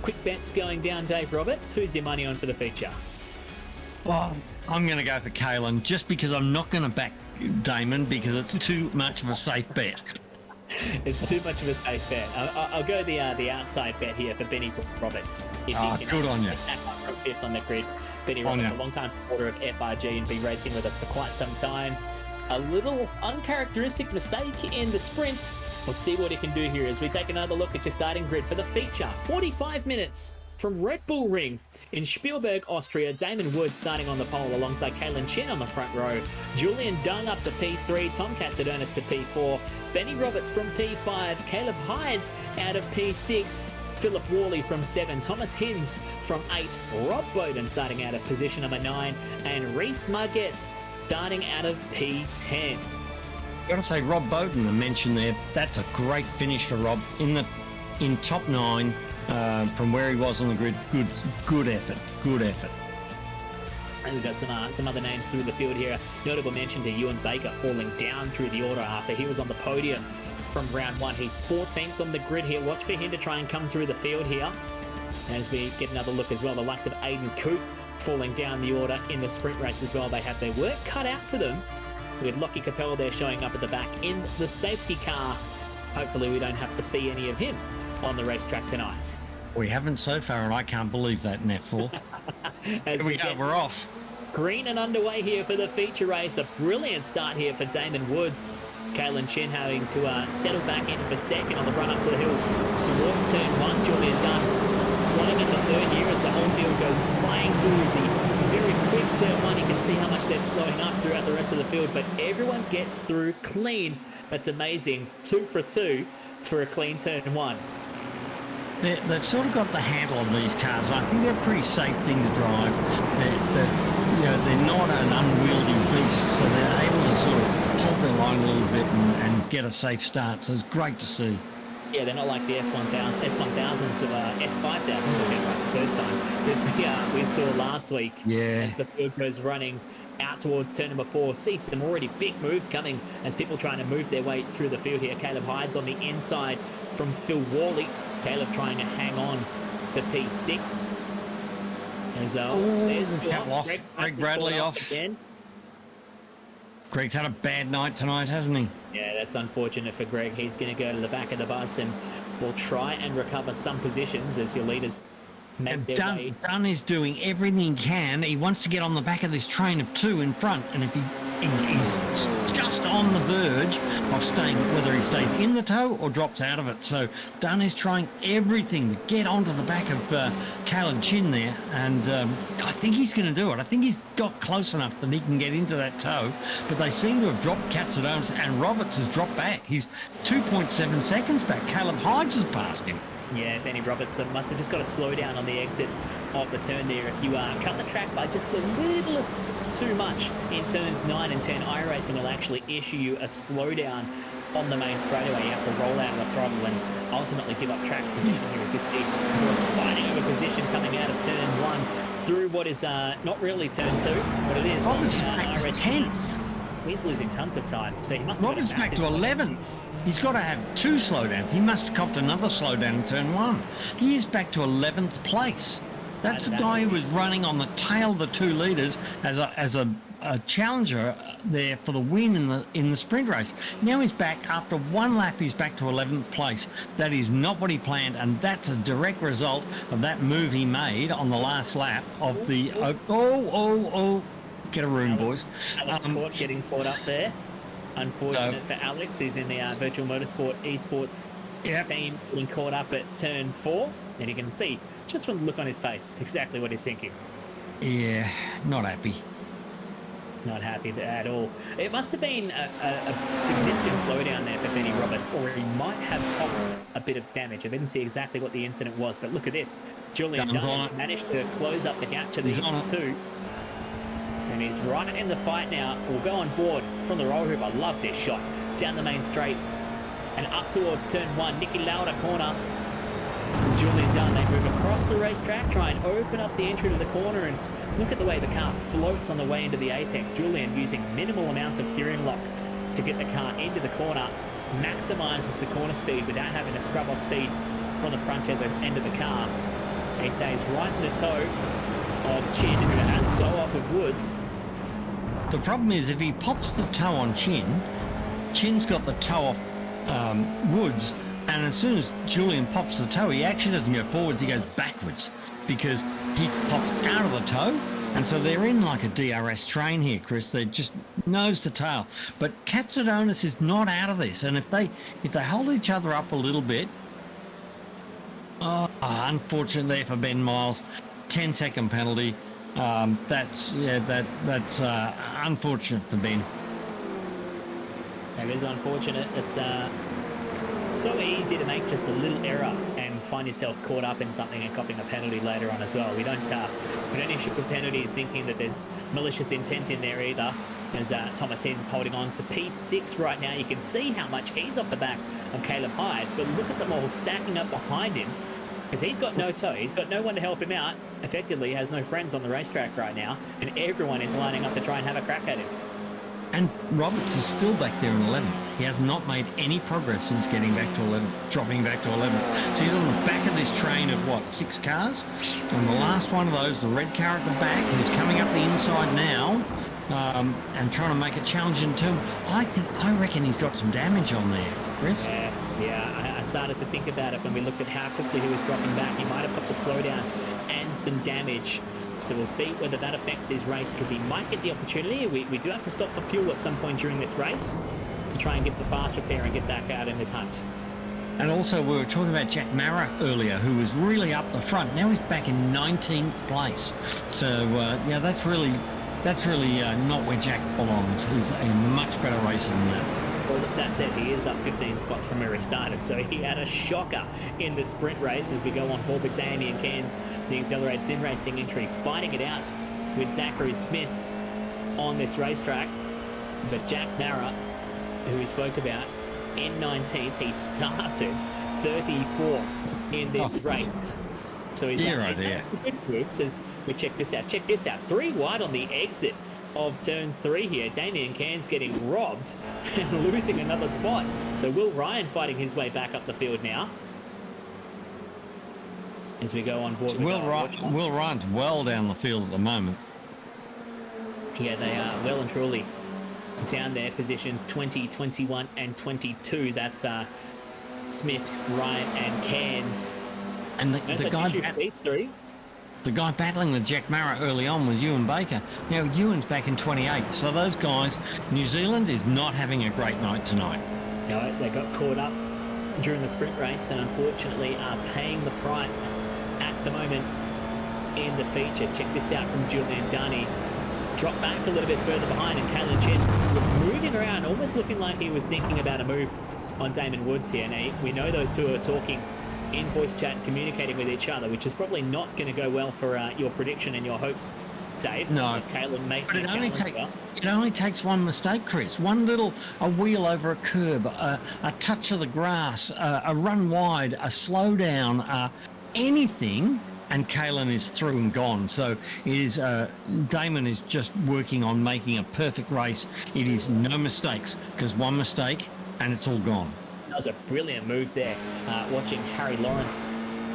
Quick bets going down, Dave Roberts. Who's your money on for the feature? Well, I'm going to go for Kalen, just because I'm not going to back Damon, because it's too much of a safe bet. It's too much of a safe bet. I'll go the outside bet here for Benny Roberts. Good on you. From fifth on the grid. Benny Roberts, a long-time supporter of FRG and been racing with us for quite some time. A little uncharacteristic mistake in the sprint. We'll see what he can do here as we take another look at your starting grid for the feature. 45 minutes from Red Bull Ring in Spielberg, Austria. Damon Woods starting on the pole alongside Kalen Chen on the front row. Julian Dung up to P3. Tom Katsadernis to P4. Benny Roberts from P5. Caleb Hydes out of P6. Philip Worley from 7. Thomas Hinz from 8. Rob Bowden starting out of position number 9. And Reese Margetts starting out of P10. I've got to say, Rob Bowden, I mentioned there, that's a great finish for Rob in top 9 from where he was on the grid. Good effort. And we've got some other names through the field here. Notable mention to Ewan Baker falling down through the order after he was on the podium from round 1. He's 14th on the grid here. Watch for him to try and come through the field here. As we get another look as well, the likes of Aidan Coote falling down the order in the sprint race as well. They have their work cut out for them, with Lockie Capel there showing up at the back in the safety car. Hopefully we don't have to see any of him on the racetrack tonight. We haven't so far, and I can't believe that in F4. Here we go, we're off. Green and underway here for the feature race. A brilliant start here for Damon Woods. Kalen Chen having to settle back in for second on the run up to the hill towards turn 1. Julian Dunn slowing in the third gear as the whole field goes flying through the very quick turn 1. You can see how much they're slowing up throughout the rest of the field, but everyone gets through clean. That's amazing. 2 for 2 for a clean turn 1. They've sort of got the handle on these cars. I think they're a pretty safe thing to drive. They're not an unwieldy beast, so they're able to sort of hold their line a little bit and get a safe start. So it's great to see. Yeah, they're not like the S1000s of S5000s, I'll get right the third time, that we saw last week. Yeah. As the field goes running out towards turn number 4. See some already big moves coming as people trying to move their way through the field here. Caleb Hydes on the inside from Phil Worley. Caleb trying to hang on the P6. There's there's Greg Bradley off. Again. Greg's had a bad night tonight, hasn't he? Yeah, that's unfortunate for Greg. He's going to go to the back of the bus and will try and recover some positions as your leaders make their way. Dunn is doing everything he can. He wants to get on the back of this train of 2 in front, and if he's just on the verge of staying, whether he stays in the tow or drops out of it. So Dunn is trying everything to get onto the back of Caleb Chin there, and I think he's going to do it. I think he's got close enough that he can get into that tow, but they seem to have dropped Katsudonis, and Roberts has dropped back. He's 2.7 seconds back. Caleb Hydes has passed him. Yeah, Benny Robertson must have just got to slow down on the exit of the turn there. If you cut the track by just the littlest too much in turns 9 and 10, iRacing will actually issue you a slowdown on the main straightaway. You have to roll out of the throttle and ultimately give up track position here as this big horse fighting over position coming out of turn 1 through what is not really turn 2, what it is. Roberts back to 10th. He's losing tons of time, so he must have Roberts back to 11th. He's got to have 2 slowdowns. He must have copped another slowdown in turn 1. He is back to 11th place. That's the guy who was running on the tail of the 2 leaders as a challenger there for the win in the sprint race. Now he's back after 1 lap. He's back to 11th place. That is not what he planned, and that's a direct result of that move he made on the last lap of the. Get a room, boys. Alex getting caught up there. Unfortunate for Alex, who's in the Virtual Motorsport Esports team, being caught up at turn 4. And you can see, just from the look on his face, exactly what he's thinking. Yeah, not happy. Not happy at all. It must have been a significant slowdown there for Benny Roberts, or he might have copped a bit of damage. I didn't see exactly what the incident was, but look at this. Julian Dunn has managed to close up the gap to these 2. And he's right in the fight now. We'll go on board from the roll hoop. I love this shot. Down the main straight and up towards turn 1. Nicky Lauda corner. Julian Dunn, they move across the racetrack, try and open up the entry to the corner, and look at the way the car floats on the way into the apex. Julian using minimal amounts of steering lock to get the car into the corner, maximises the corner speed without having to scrub off speed from the front end of the car. He stays right in the toe of Chin, who has toe off of Woods. The problem is if he pops the toe on Chin, Chin's got the toe off Woods, and as soon as Julian pops the toe, he actually doesn't go forwards, he goes backwards because he pops out of the toe, and so they're in like a DRS train here, Chris. They're just nose to tail. But Katsudonis is not out of this, and if they hold each other up a little bit, unfortunate there for Ben Miles. 10-second penalty. That's unfortunate for Ben. It is unfortunate. It's so easy to make just a little error and find yourself caught up in something and copping a penalty later on as well. We don't issue penalties thinking that there's malicious intent in there either. As Thomas Hin's holding on to P6 right now, you can see how much he's off the back of Caleb Hydes, but look at them all stacking up behind him. Because he's got no toe, he's got no one to help him out. Effectively, he has no friends on the racetrack right now, and everyone is lining up to try and have a crack at him. And Roberts is still back there in 11th. He has not made any progress since getting back to 11th, dropping back to 11th. So he's on the back of this train of, 6 cars? And the last one of those, the red car at the back, who's coming up the inside now, and trying to make a challenge in turn. I reckon he's got some damage on there, Chris. Yeah, I started to think about it when we looked at how quickly he was dropping back. He might have got the slowdown and some damage. So we'll see whether that affects his race, because he might get the opportunity. We do have to stop for fuel at some point during this race to try and get the fast repair and get back out in this hunt. And also we were talking about Jack Mara earlier, who was really up the front. Now he's back in 19th place. So that's really not where Jack belongs. He's a much better racer than that. Well, that said, he is up 15 spots from where he started, so he had a shocker in the sprint race as we go on board with Damien Cairns, the Accelerate Sim Racing entry, fighting it out with Zachary Smith on this racetrack. But Jack Mara, who we spoke about, in 19th, he started 34th in this race. So he's good moves as we check this out. Check this out. 3 wide on the exit of turn 3 here. Damien Cairns getting robbed and losing another spot. So Will Ryan fighting his way back up the field now as we go on board. Will Ryan's well down the field at the moment. Yeah, they are well and truly down there, positions 20, 21, and 22. That's Smith, Ryan, and Cairns. And the guy, the guy battling with Jack Murray early on was Ewan Baker. Now, Ewan's back in 28th. So those guys, New Zealand is not having a great night tonight. No, they got caught up during the sprint race and unfortunately are paying the price at the moment in the feature. Check this out from Julian Dunn. He's dropped back a little bit further behind, and Kalen Chen was moving around, almost looking like he was thinking about a move on Damon Woods here. Now, we know those two are talking in voice chat, communicating with each other, which is probably not going to go well for your prediction and your hopes, Dave. No, if Kalen makes but it only takes one mistake, Chris. One little, a wheel over a curb, a touch of the grass, a run wide, a slow down, anything, and Kalen is through and gone. So it is, Damon is just working on making a perfect race. It is no mistakes, because one mistake and it's all gone. That was a brilliant move there, watching Harry Lawrence.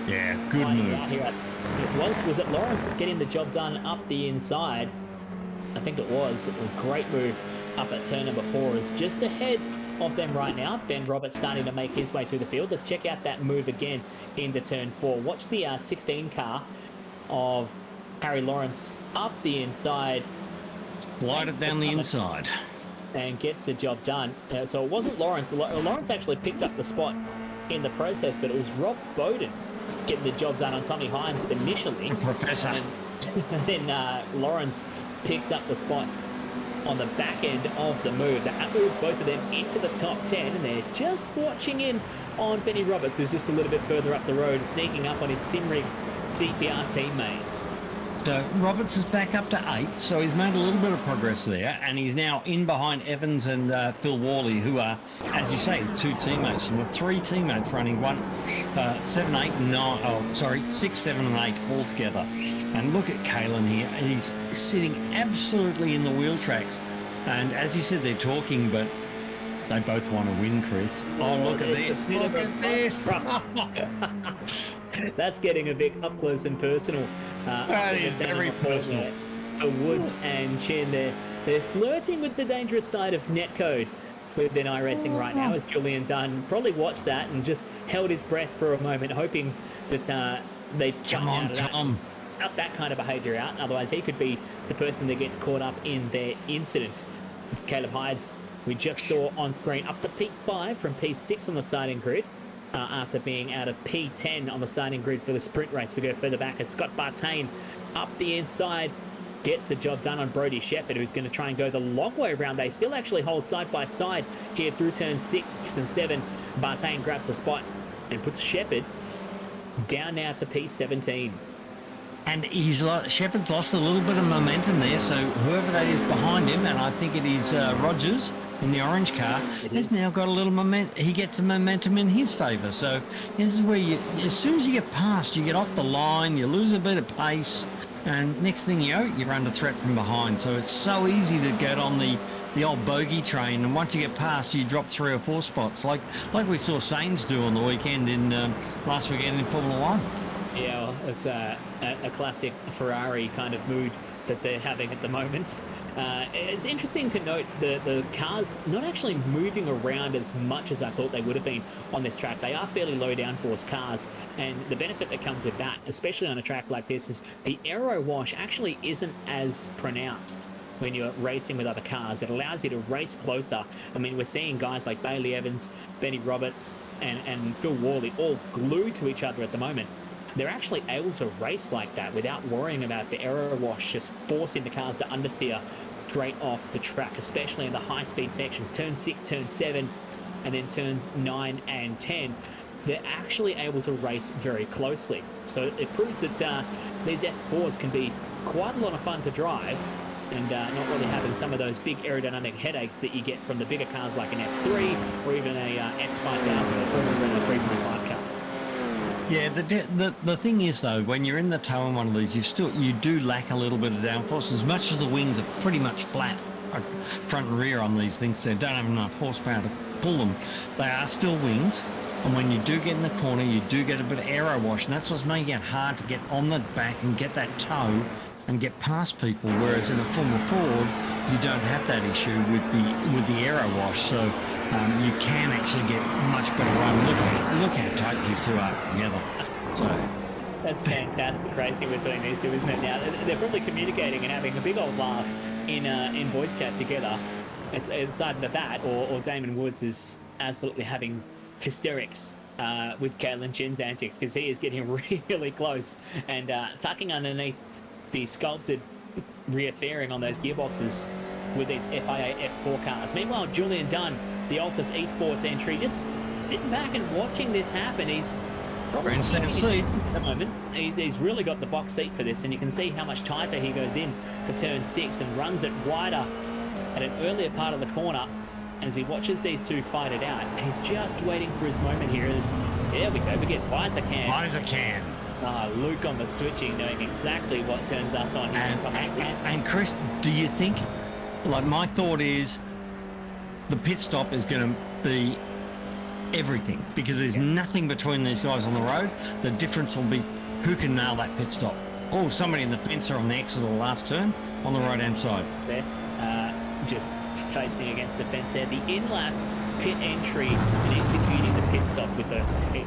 Yeah, good move. Was it Lawrence getting the job done up the inside? I think it was. It was a great move up at turn number 4. Is just ahead of them right now. Ben Roberts starting to make his way through the field. Let's check out that move again into turn 4. Watch the 16 car of Harry Lawrence up the inside. Slide it down the inside. And gets the job done. So it wasn't Lawrence. Lawrence actually picked up the spot in the process, but it was Rob Bowden getting the job done on Tommy Hines initially. Professor. And then Lawrence picked up the spot on the back end of the move. That moved both of them into the top 10, and they're just watching in on Benny Roberts, who's just a little bit further up the road, sneaking up on his Simrigs DPR teammates. So Roberts is back up to 8th, so he's made a little bit of progress there, and he's now in behind Evans and Phil Worley, who are, as you say, his 2 teammates. So the 3 teammates running 7, 8, 9, 6, 7, and 8 all together. And look at Kalen here. He's sitting absolutely in the wheel tracks. And as you said, they're talking, but they both want to win, Chris. Oh, look at this. Look at this. That's getting a bit up close and personal. That is very personal. For Woods and Chen, they're flirting with the dangerous side of netcode within iRacing right now, as Julian Dunn probably watched that and just held his breath for a moment, hoping that they'd come on, Tom. Cut that kind of behaviour out. Otherwise, he could be the person that gets caught up in their incident. With Caleb Hydes, we just saw on screen up to P5 from P6 on the starting grid. After being out of P10 on the starting grid for the sprint race. We go further back as Scott Bartain up the inside gets the job done on Brody Shepherd, who's going to try and go the long way around. They still actually hold side by side here through turns 6 and 7. Bartain grabs a spot and puts Shepherd down now to P17. And Shepherd's lost a little bit of momentum there, so whoever that is behind him, and I think it is Rogers in the orange car, has now got a little momentum. He gets the momentum in his favour. So this is where as soon as you get past, you get off the line, you lose a bit of pace, and next thing you know, you're under threat from behind. So it's so easy to get on the old bogey train, and once you get past, you drop 3 or 4 spots, like we saw Sainz do on the weekend last weekend in Formula 1. Yeah, well, it's a classic Ferrari kind of mood that they're having at the moment. It's interesting to note the cars not actually moving around as much as I thought they would have been on this track. They are fairly low downforce cars, and the benefit that comes with that, especially on a track like this, is the aero wash actually isn't as pronounced when you're racing with other cars. It allows you to race closer. I mean, we're seeing guys like Bailey Evans, Benny Roberts, and Phil Worley all glued to each other at the moment. They're actually able to race like that without worrying about the aero wash just forcing the cars to understeer straight off the track, especially in the high-speed sections, turn 6, turn 7, and then turns 9 and 10. They're actually able to race very closely. So it proves that these F4s can be quite a lot of fun to drive, and not really having some of those big aerodynamic headaches that you get from the bigger cars like an F3 or even a X5000 or Formula Renault 3.5 car. Yeah, the thing is though, when you're in the tow in one of these, you do lack a little bit of downforce. As much as the wings are pretty much flat, front and rear on these things, they don't have enough horsepower to pull them. They are still wings, and when you do get in the corner, you do get a bit of aero wash, and that's what's making it hard to get on the back and get that tow and get past people, whereas in a Formula Ford, you don't have that issue with the aero wash, so you can actually get much better run. Look how tight these two are together. So that's fantastic racing between these two, isn't it? Now they're probably communicating and having a big old laugh in voice chat together. It's either that or Damon Woods is absolutely having hysterics with Caitlin Chin's antics, because he is getting really close and tucking underneath the sculpted rear fairing on those gearboxes with these FIA F4 cars. Meanwhile, Julian Dunn, the Altus Esports entry, just sitting back and watching this happen. He's probably seat at the moment. He's really got the box seat for this, and you can see how much tighter he goes in to turn 6 and runs it wider at an earlier part of the corner as he watches these two fight it out. He's just waiting for his moment here. There we go. We get Weiser-Can. Luke on the switching, knowing exactly what turns us on. And Chris, do you think, like, my thought is the pit stop is going to be everything, because there's nothing between these guys on the road. The difference will be who can nail that pit stop. Oh, somebody in the fence or on the exit of the last turn on the right-hand side. There, just facing against the fence there. The in-lap pit entry and executing the pit stop with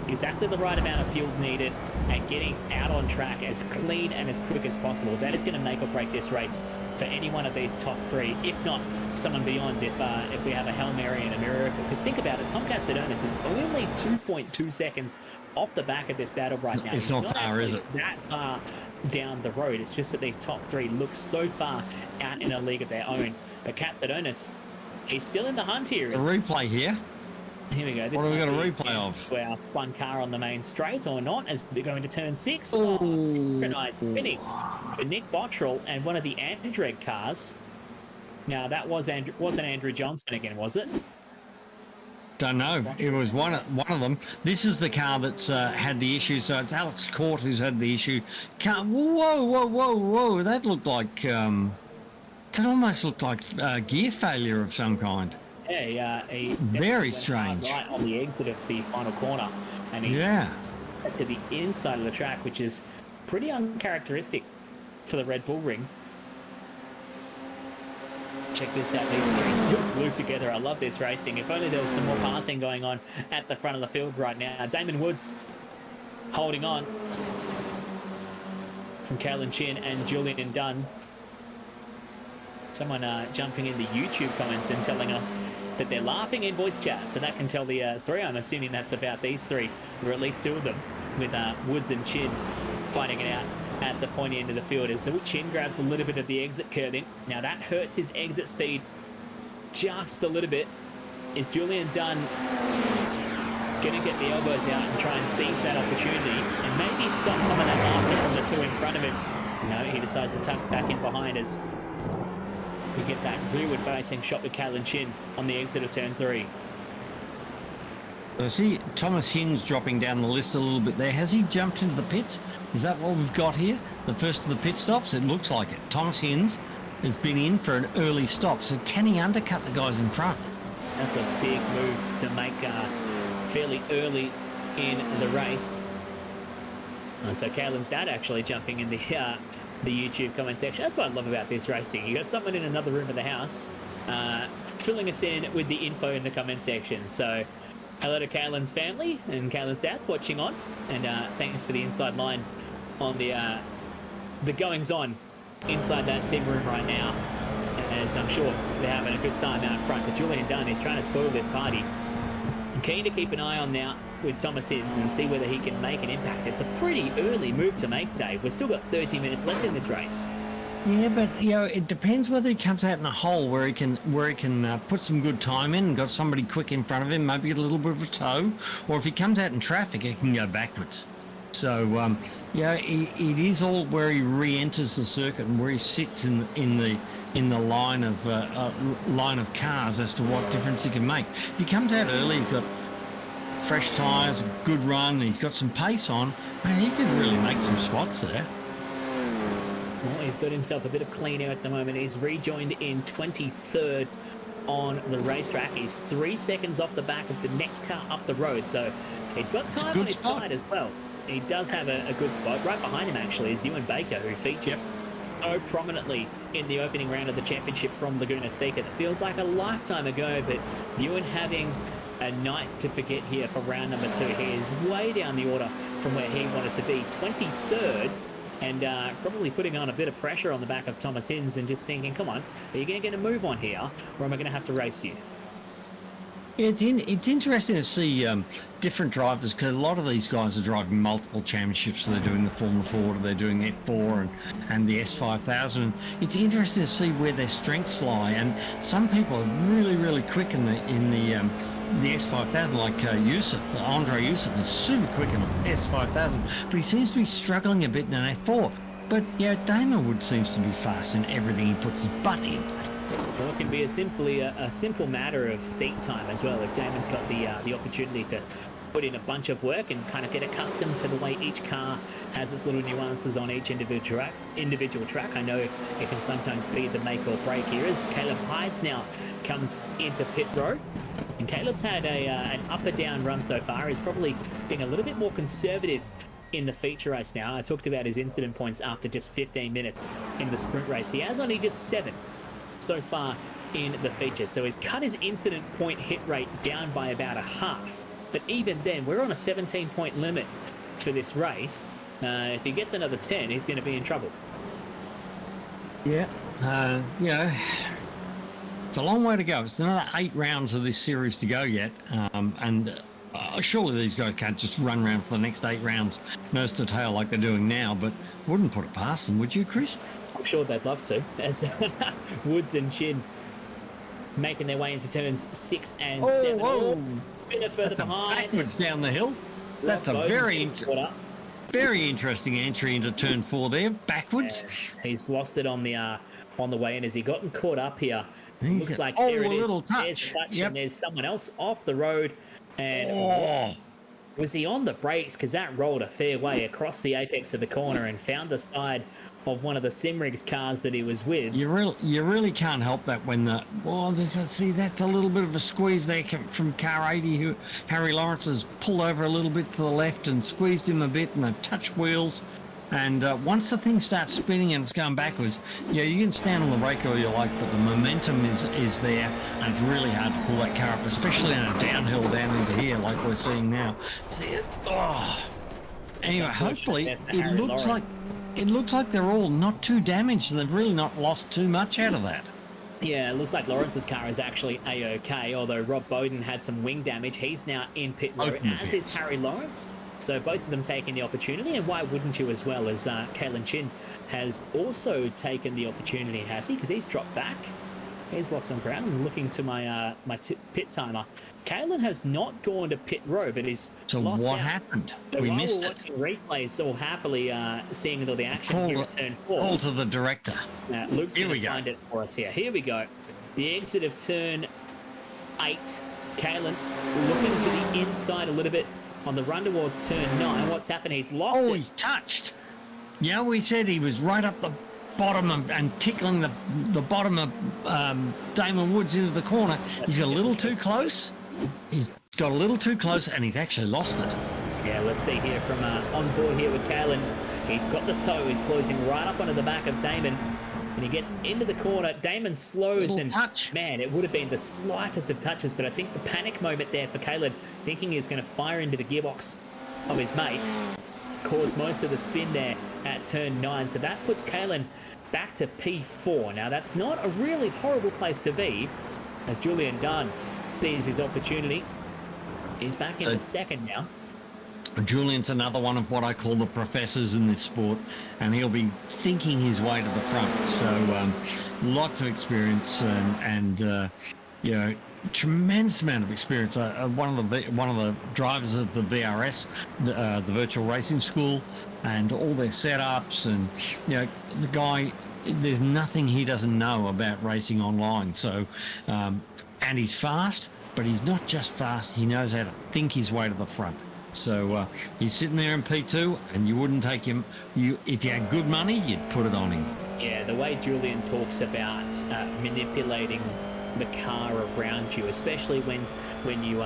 exactly the right amount of fuel needed and getting out on track as clean and as quick as possible. That is going to make or break this race for any one of these top three, if not someone beyond, if we have a Hail Mary and a miracle. Because think about it, Tom Katsadonis is only 2.2 seconds off the back of this battle right now. It's not far, is it? That far down the road. It's just that these top three look so far out in a league of their own. But Katsadonis, he's still in the hunt here. A replay here. Here we go. What have we got a replay of? Our spun car on the main straight or not, as we're going to turn 6. Ooh. Synchronized spinning for Nick Bottrell and one of the Andreg cars. Now, that wasn't Andrew Johnson again, was it? Don't know. It was one of them. This is the car that's had the issue. So it's Alex Court who's had the issue. Whoa! That looked like that almost looked like gear failure of some kind. Yeah, very strange. Right on the exit of the final corner, and he to the inside of the track, which is pretty uncharacteristic for the Red Bull ring. Check this out, these three still glued together. I love this racing. If only there was some more passing going on at the front of the field right now. Damon Woods holding on from Caitlin Chin and Julian Dunn. Someone jumping in the YouTube comments and telling us that they're laughing in voice chat, so that can tell the story. I'm assuming that's about these three, or at least two of them, with Woods and Chin fighting it out at the pointy end of the field. As Chin grabs a little bit of the exit curving. Now that hurts his exit speed just a little bit. Is Julian Dunn going to get the elbows out and try and seize that opportunity and maybe stop some of that laughter from the two in front of him? No, he decides to tuck back in behind us. We get that rearward facing shot with Caitlin Chin on the exit of turn 3. I see Thomas Hinds dropping down the list a little bit there. Has he jumped into the pits? Is that what we've got here? The first of the pit stops? It looks like it. Thomas Hinds has been in for an early stop, so can he undercut the guys in front? That's a big move to make fairly early in the race. So Caitlin's dad actually jumping in the YouTube comment section. That's what I love about this racing. You got someone in another room of the house filling us in with the info in the comment section. So hello to Caitlin's family and Caitlin's dad watching on, and thanks for the inside line on the goings on inside that sim room right now, as I'm sure they're having a good time out front. But Julian Dunn is trying to spoil this party. I'm keen to keep an eye on now with Thomas Hinds and see whether he can make an impact. It's a pretty early move to make, Dave. We've still got 30 minutes left in this race. Yeah, but it depends whether he comes out in a hole where he can put some good time in and got somebody quick in front of him, maybe get a little bit of a tow, or if he comes out in traffic, he can go backwards. So it is all where he re-enters the circuit and where he sits in the line of cars as to what difference he can make. If he comes out early, he's got fresh tyres, a good run, he's got some pace on, and he could really make some spots there. Well, he's got himself a bit of clean air at the moment. He's rejoined in 23rd on the racetrack. He's 3 seconds off the back of the next car up the road, so he's got time on his side as well. He does have a good spot. Right behind him, actually, is Ewan Baker, who featured so prominently in the opening round of the championship from Laguna Seca. It feels like a lifetime ago, but Ewan having a night to forget here for round number 2. He is way down the order from where he wanted to be, 23rd, and probably putting on a bit of pressure on the back of Thomas Hinds and just thinking, come on, are you going to get a move on here, or am I going to have to race you? It's interesting to see different drivers, because a lot of these guys are driving multiple championships. So they're doing the Formula Ford, or they're doing F4 and the S5000. It's interesting to see where their strengths lie, and some people are really quick in the S5000, like Andre Yusuf is super quick in the S5000, but he seems to be struggling a bit in an F4. But Damon Wood seems to be fast in everything he puts his butt in. Well, it can be a simple matter of seat time as well. If Damon's got the opportunity to put in a bunch of work and kind of get accustomed to the way each car has its little nuances on each individual track. I know it can sometimes be the make or break here, as Caleb Hydes now comes into pit row. And Caleb's had an up and down run so far. He's probably being a little bit more conservative in the feature race now. I talked about his incident points after just 15 minutes in the sprint race. He has only just 7 so far in the feature, so he's cut his incident point hit rate down by about a half. But even then, we're on a 17-point limit for this race. If he gets another 10, he's going to be in trouble. Yeah, it's a long way to go. It's another 8 rounds of this series to go yet, and surely these guys can't just run around for the next 8 rounds nose to tail like they're doing now, but wouldn't put it past them, would you, Chris? I'm sure they'd love to, as Woods and Chin making their way into turns 6 and 7. Whoa. A bit further behind. Backwards down the hill. That's a very interesting entry into turn 4 there, backwards. He's lost it on the way in as he gotten caught up here. Looks like there it a is. little touch. There's a touch, and there's someone else off the road. And was he on the brakes? Because that rolled a fair way across the apex of the corner and found the side of one of the Simrigs cars that he was with. You really can't help that when that's a little bit of a squeeze there from car 80, who Harry Lawrence has pulled over a little bit to the left and squeezed him a bit, and they've touched wheels. And once the thing starts spinning and it's going backwards, you can stand on the brake all you like, but the momentum is there, and it's really hard to pull that car up, especially in a downhill down into here like we're seeing now. Anyway, hopefully it looks like they're all not too damaged, and they've really not lost too much out of that. Yeah, it looks like Lawrence's car is actually A-OK, although Rob Bowden had some wing damage. He's now in pit road, as is Harry Lawrence. So both of them taking the opportunity, and why wouldn't you as well, as Kalen Chin has also taken the opportunity, has he? Because he's dropped back. He's lost some ground. I'm looking to my pit timer. Kalen has not gone to pit row, but he's lost what out. happened? So we while missed we're it. watching replays, all happily seeing all the action here at turn 4. Call to the director. Luke's going to find it for us here. Here we go. The exit of turn 8. Kalen looking to the inside a little bit on the run towards turn 9. What's happened? He's lost it. He's touched. Yeah, we said he was right up the bottom and tickling the bottom of Damon Woods into the corner. He's got a little too close. He's got a little too close, and he's actually lost it. Yeah, let's see here from on board here with Kalen. He's got the toe. He's closing right up onto the back of Damon. And he gets into the corner. Damon slows, and man, it would have been the slightest of touches, but I think the panic moment there for Kalen, thinking he was going to fire into the gearbox of his mate, caused most of the spin there at turn 9. So that puts Kalen back to P4. Now, that's not a really horrible place to be, as Julian Dunn sees his opportunity. He's back in the second now. Julian's another one of what I call the professors in this sport, and he'll be thinking his way to the front. So lots of experience and tremendous amount of experience. One of the drivers of the VRS, the Virtual Racing School, and all their setups, and the guy, there's nothing he doesn't know about racing online. So and he's fast, but he's not just fast. He knows how to think his way to the front. So he's sitting there in P2, and you wouldn't take him. If you had good money, you'd put it on him. Yeah, the way Julian talks about manipulating the car around you, especially when when you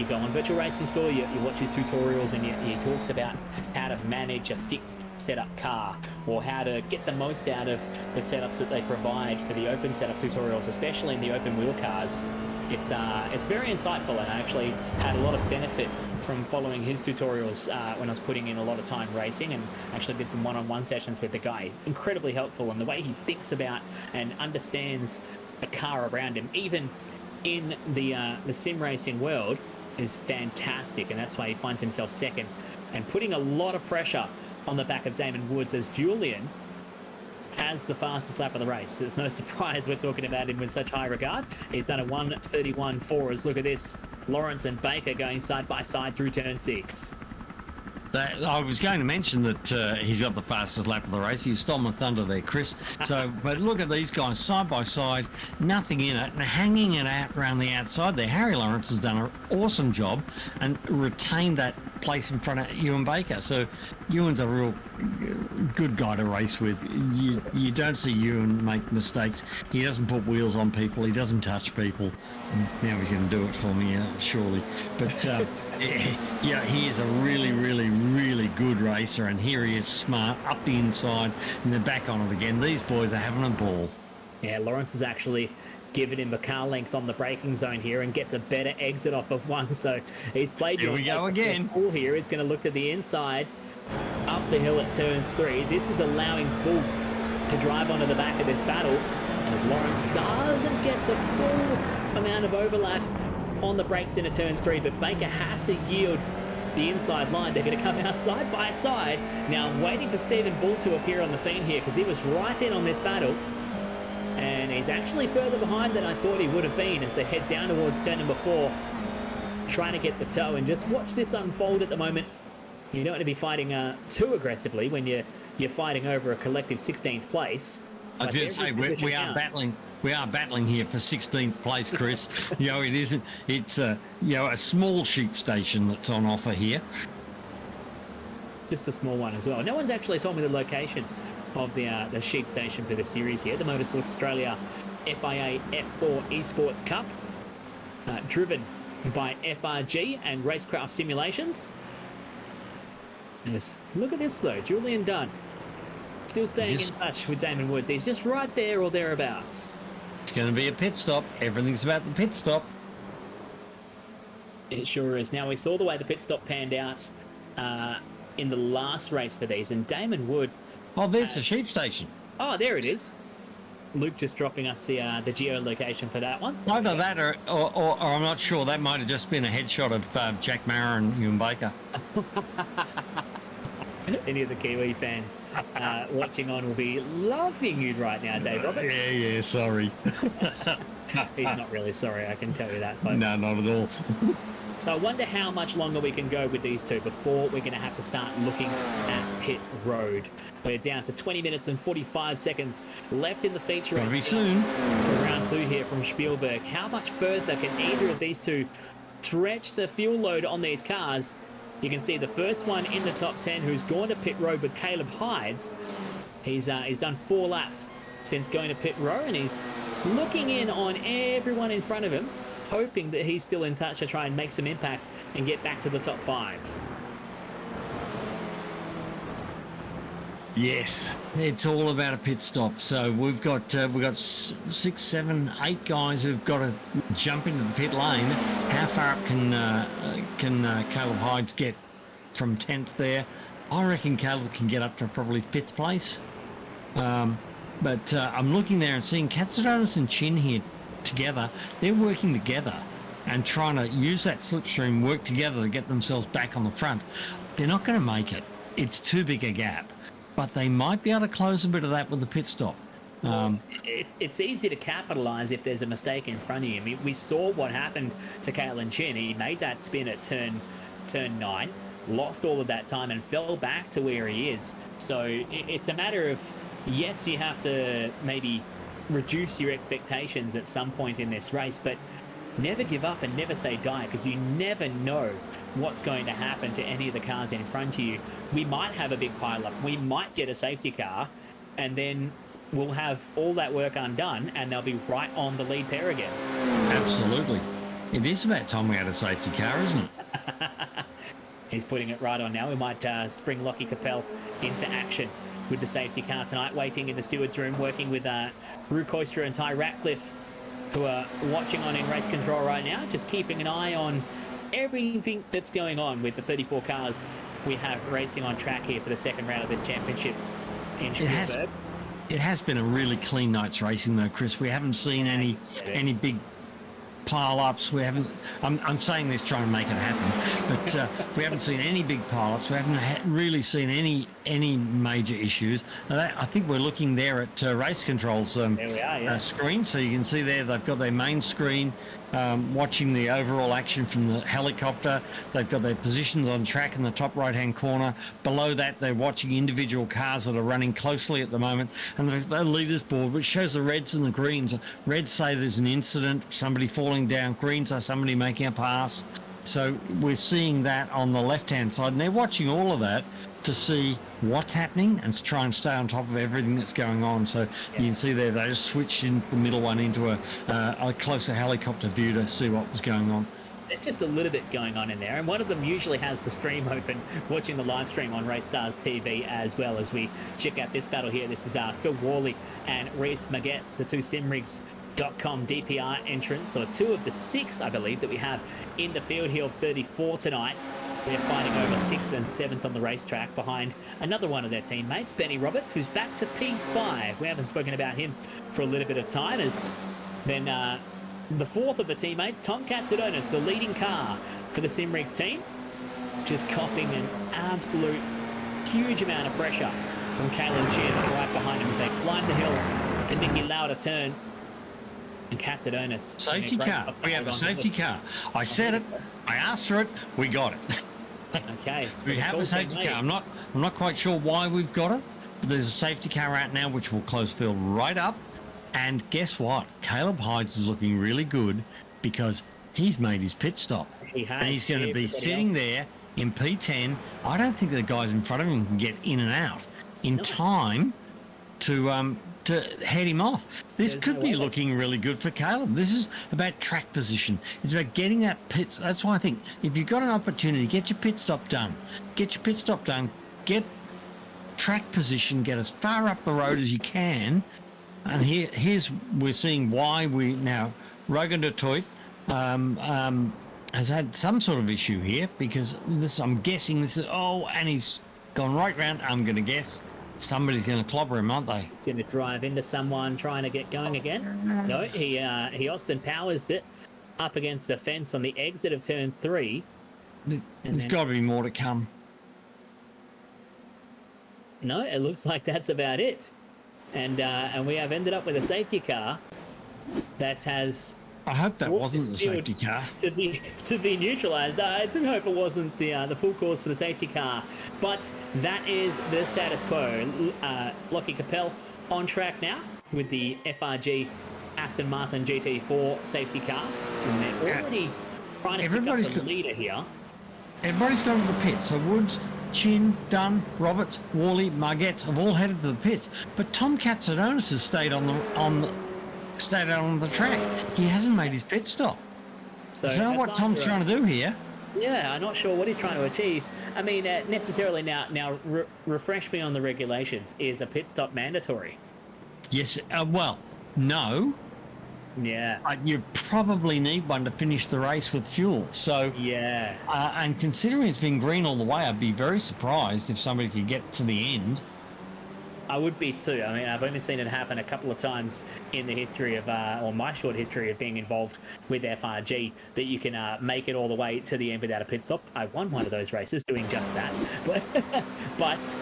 go on Virtual Racing School, you watch his tutorials, and he talks about how to manage a fixed setup car, or how to get the most out of the setups that they provide for the open setup tutorials, especially in the open wheel cars. It's very insightful, and I actually had a lot of benefit from following his tutorials when I was putting in a lot of time racing, and actually did some one-on-one sessions with the guy. Incredibly helpful, and the way he thinks about and understands a car around him, even in the sim racing world, is fantastic, and that's why he finds himself second and putting a lot of pressure on the back of Damon Woods, as Julian has the fastest lap of the race. It's no surprise we're talking about him with such high regard. He's done a 1:31.4. As look at this, Lawrence and Baker going side by side through turn 6. I was going to mention that he's got the fastest lap of the race. You stole my thunder there, Chris. So, but look at these guys side by side, nothing in it, and hanging it out around the outside there. Harry Lawrence has done an awesome job and retained that place in front of Ewan Baker. So Ewan's a real good guy to race with. You don't see Ewan make mistakes. He doesn't put wheels on people. He doesn't touch people. Now he's going to do it for me, surely. But yeah, he is a really, really, really good racer, and here he is, smart, up the inside, and then back on it again. These boys are having a ball. Yeah, Lawrence has actually given him a car length on the braking zone here and gets a better exit off of one. So he's played. Here we go again. Here he's going to look to the inside, up the hill at turn 3. This is allowing Bull to drive onto the back of this battle, as Lawrence doesn't get the full amount of overlap on the brakes into turn 3, but Baker has to yield the inside line. They're going to come out side by side. Now I'm waiting for Stephen Bull to appear on the scene here, because he was right in on this battle, and he's actually further behind than I thought he would have been as they head down towards turn number 4, trying to get the toe. And just watch this unfold at the moment. You don't want to be fighting too aggressively when you're fighting over a collective 16th place. I was going to say, we are battling. We are battling here for 16th place, Chris. You know, it isn't. It's a small sheep station that's on offer here. Just a small one as well. No one's actually told me the location of the sheep station for the series here. The Motorsport Australia FIA F4 Esports Cup, driven by FRG and Racecraft Simulations. Yes. Look at this though, Julian Dunn. Still staying in touch with Damon Woods. He's just right there or thereabouts. It's going to be a pit stop. Everything's about the pit stop. It sure is. Now, we saw the way the pit stop panned out in the last race for these, and Damon Wood... Oh, there's the sheep station. Oh, there it is. Luke just dropping us the geolocation for that one. Either that or I'm not sure. That might have just been a headshot of Jack Mara and Ewan Baker. Any of the Kiwi fans watching on will be loving you right now, Dave Roberts. Yeah, sorry. He's not really sorry, I can tell you that, folks. No, not at all. So I wonder how much longer we can go with these two before we're going to have to start looking at pit road. We're down to 20 minutes and 45 seconds left in the feature race. Very soon. For round 2 here from Spielberg. How much further can either of these two stretch the fuel load on these cars? You can see the first one in the top 10 who's gone to pit road with Caleb Hydes. He's done 4 laps since going to pit road, and he's looking in on everyone in front of him, hoping that he's still in touch to try and make some impact and get back to the top 5. Yes, it's all about a pit stop. So we've got 6, 7, 8 guys who've got to jump into the pit lane. How far up can Caleb Hydes get from 10th there? I reckon Caleb can get up to probably 5th place. But I'm looking there and seeing Katsudonis and Chin here together. They're working together and trying to use that slipstream, work together to get themselves back on the front. They're not going to make it. It's too big a gap. But they might be able to close a bit of that with the pit stop. It's easy to capitalise if there's a mistake in front of you. I mean, we saw what happened to Kalen Chin. He made that spin at turn 9, lost all of that time and fell back to where he is. So it's a matter of, yes, you have to maybe reduce your expectations at some point in this race, but never give up and never say die, because you never know what's going to happen to any of the cars in front of you. We might have a big pile-up. We might get a safety car, and then we'll have all that work undone, and they'll be right on the lead pair again. Absolutely. It is about time we had a safety car, isn't it? He's putting it right on now. We might spring Lockie Capel into action with the safety car tonight, waiting in the steward's room, working with Rue Koister and Ty Ratcliffe, who are watching on in race control right now, just keeping an eye on everything that's going on with the 34 cars we have racing on track here for the second round of this championship in Spielberg. It has been a really clean night's racing, though, Chris. We haven't seen any big pile-ups. We haven't. I'm saying this trying to make it happen, but we haven't seen any big pile-ups. We haven't really seen any major issues. I think we're looking there at race controls screen, so you can see there they've got their main screen, watching the overall action from the helicopter. They've got their positions on track in the top right-hand corner. Below that, they're watching individual cars that are running closely at the moment, and there's the leaders board, which shows the reds and the greens. Reds say there's an incident, somebody falling down. Greens are somebody making a pass. So we're seeing that on the left-hand side, and they're watching all of that to see what's happening and try and stay on top of everything that's going on. So you can see there they just switched in the middle one into a closer helicopter view to see what was going on. There's just a little bit going on in there, and one of them usually has the stream open, watching the live stream on RACESTARS TV as well as we check out this battle here. This is Phil Worley and Reese Magetz, the two SimRigs.com DPR entrants, or two of the 6, I believe, that we have in the field here of 34 tonight. They're fighting over 6th and 7th on the racetrack behind another one of their teammates, Benny Roberts, who's back to P5. We haven't spoken about him for a little bit of time. As then the 4th of the teammates, Tom Katsadonis, the leading car for the SimRigs team, just copping an absolute huge amount of pressure from Caleb Chin right behind him as they climb the hill to Nicky Lauda turn. And Katsadonis. Safety car. We have a safety car. I said it. I asked for it. We got it. Okay. We have a safety car. I'm not quite sure why we've got it, but there's a safety car out now which will close field right up. And guess what? Caleb Hydes is looking really good because he's made his pit stop. He has. And he's going to be sitting there in P10. I don't think the guys in front of him can get in and out in time to head him off. This could be looking really good for Caleb. This is about track position. It's about getting that pits. That's why I think if you've got an opportunity, get your pit stop done. Get your pit stop done. Get track position. Get as far up the road as you can. And here's we're seeing why we now Rogan de Toit has had some sort of issue here because this. I'm guessing this is and he's gone right round. I'm going to guess. Somebody's going to clobber him, aren't they? Going to drive into someone trying to get going again. No, he Austin Powers it up against the fence on the exit of turn 3. There's got to be more to come. No, it looks like that's about it. And we have ended up with a safety car that has. I hope that wasn't the safety car. To be neutralised. I do hope it wasn't the full cause for the safety car. But that is the status quo. Lockie Capel on track now with the FRG Aston Martin GT4 safety car. And they're already trying to pick up the leader here. Everybody's gone to the pits. So Woods, Chin, Dunn, Roberts, Worley, Margetts have all headed to the pits. But Tom Katsadonis has stayed on the track. He hasn't made his pit stop. So I don't know what Tom's trying to do here. Yeah, I'm not sure what he's trying to achieve. I mean, necessarily now refresh me on the regulations. Is a pit stop mandatory? Yes. Well, no. Yeah. You probably need one to finish the race with fuel. So yeah. And considering it's been green all the way, I'd be very surprised if somebody could get to the end. I would be too. I mean, I've only seen it happen a couple of times in the history of, or my short history of being involved with FRG, that you can make it all the way to the end without a pit stop. I won one of those races doing just that. But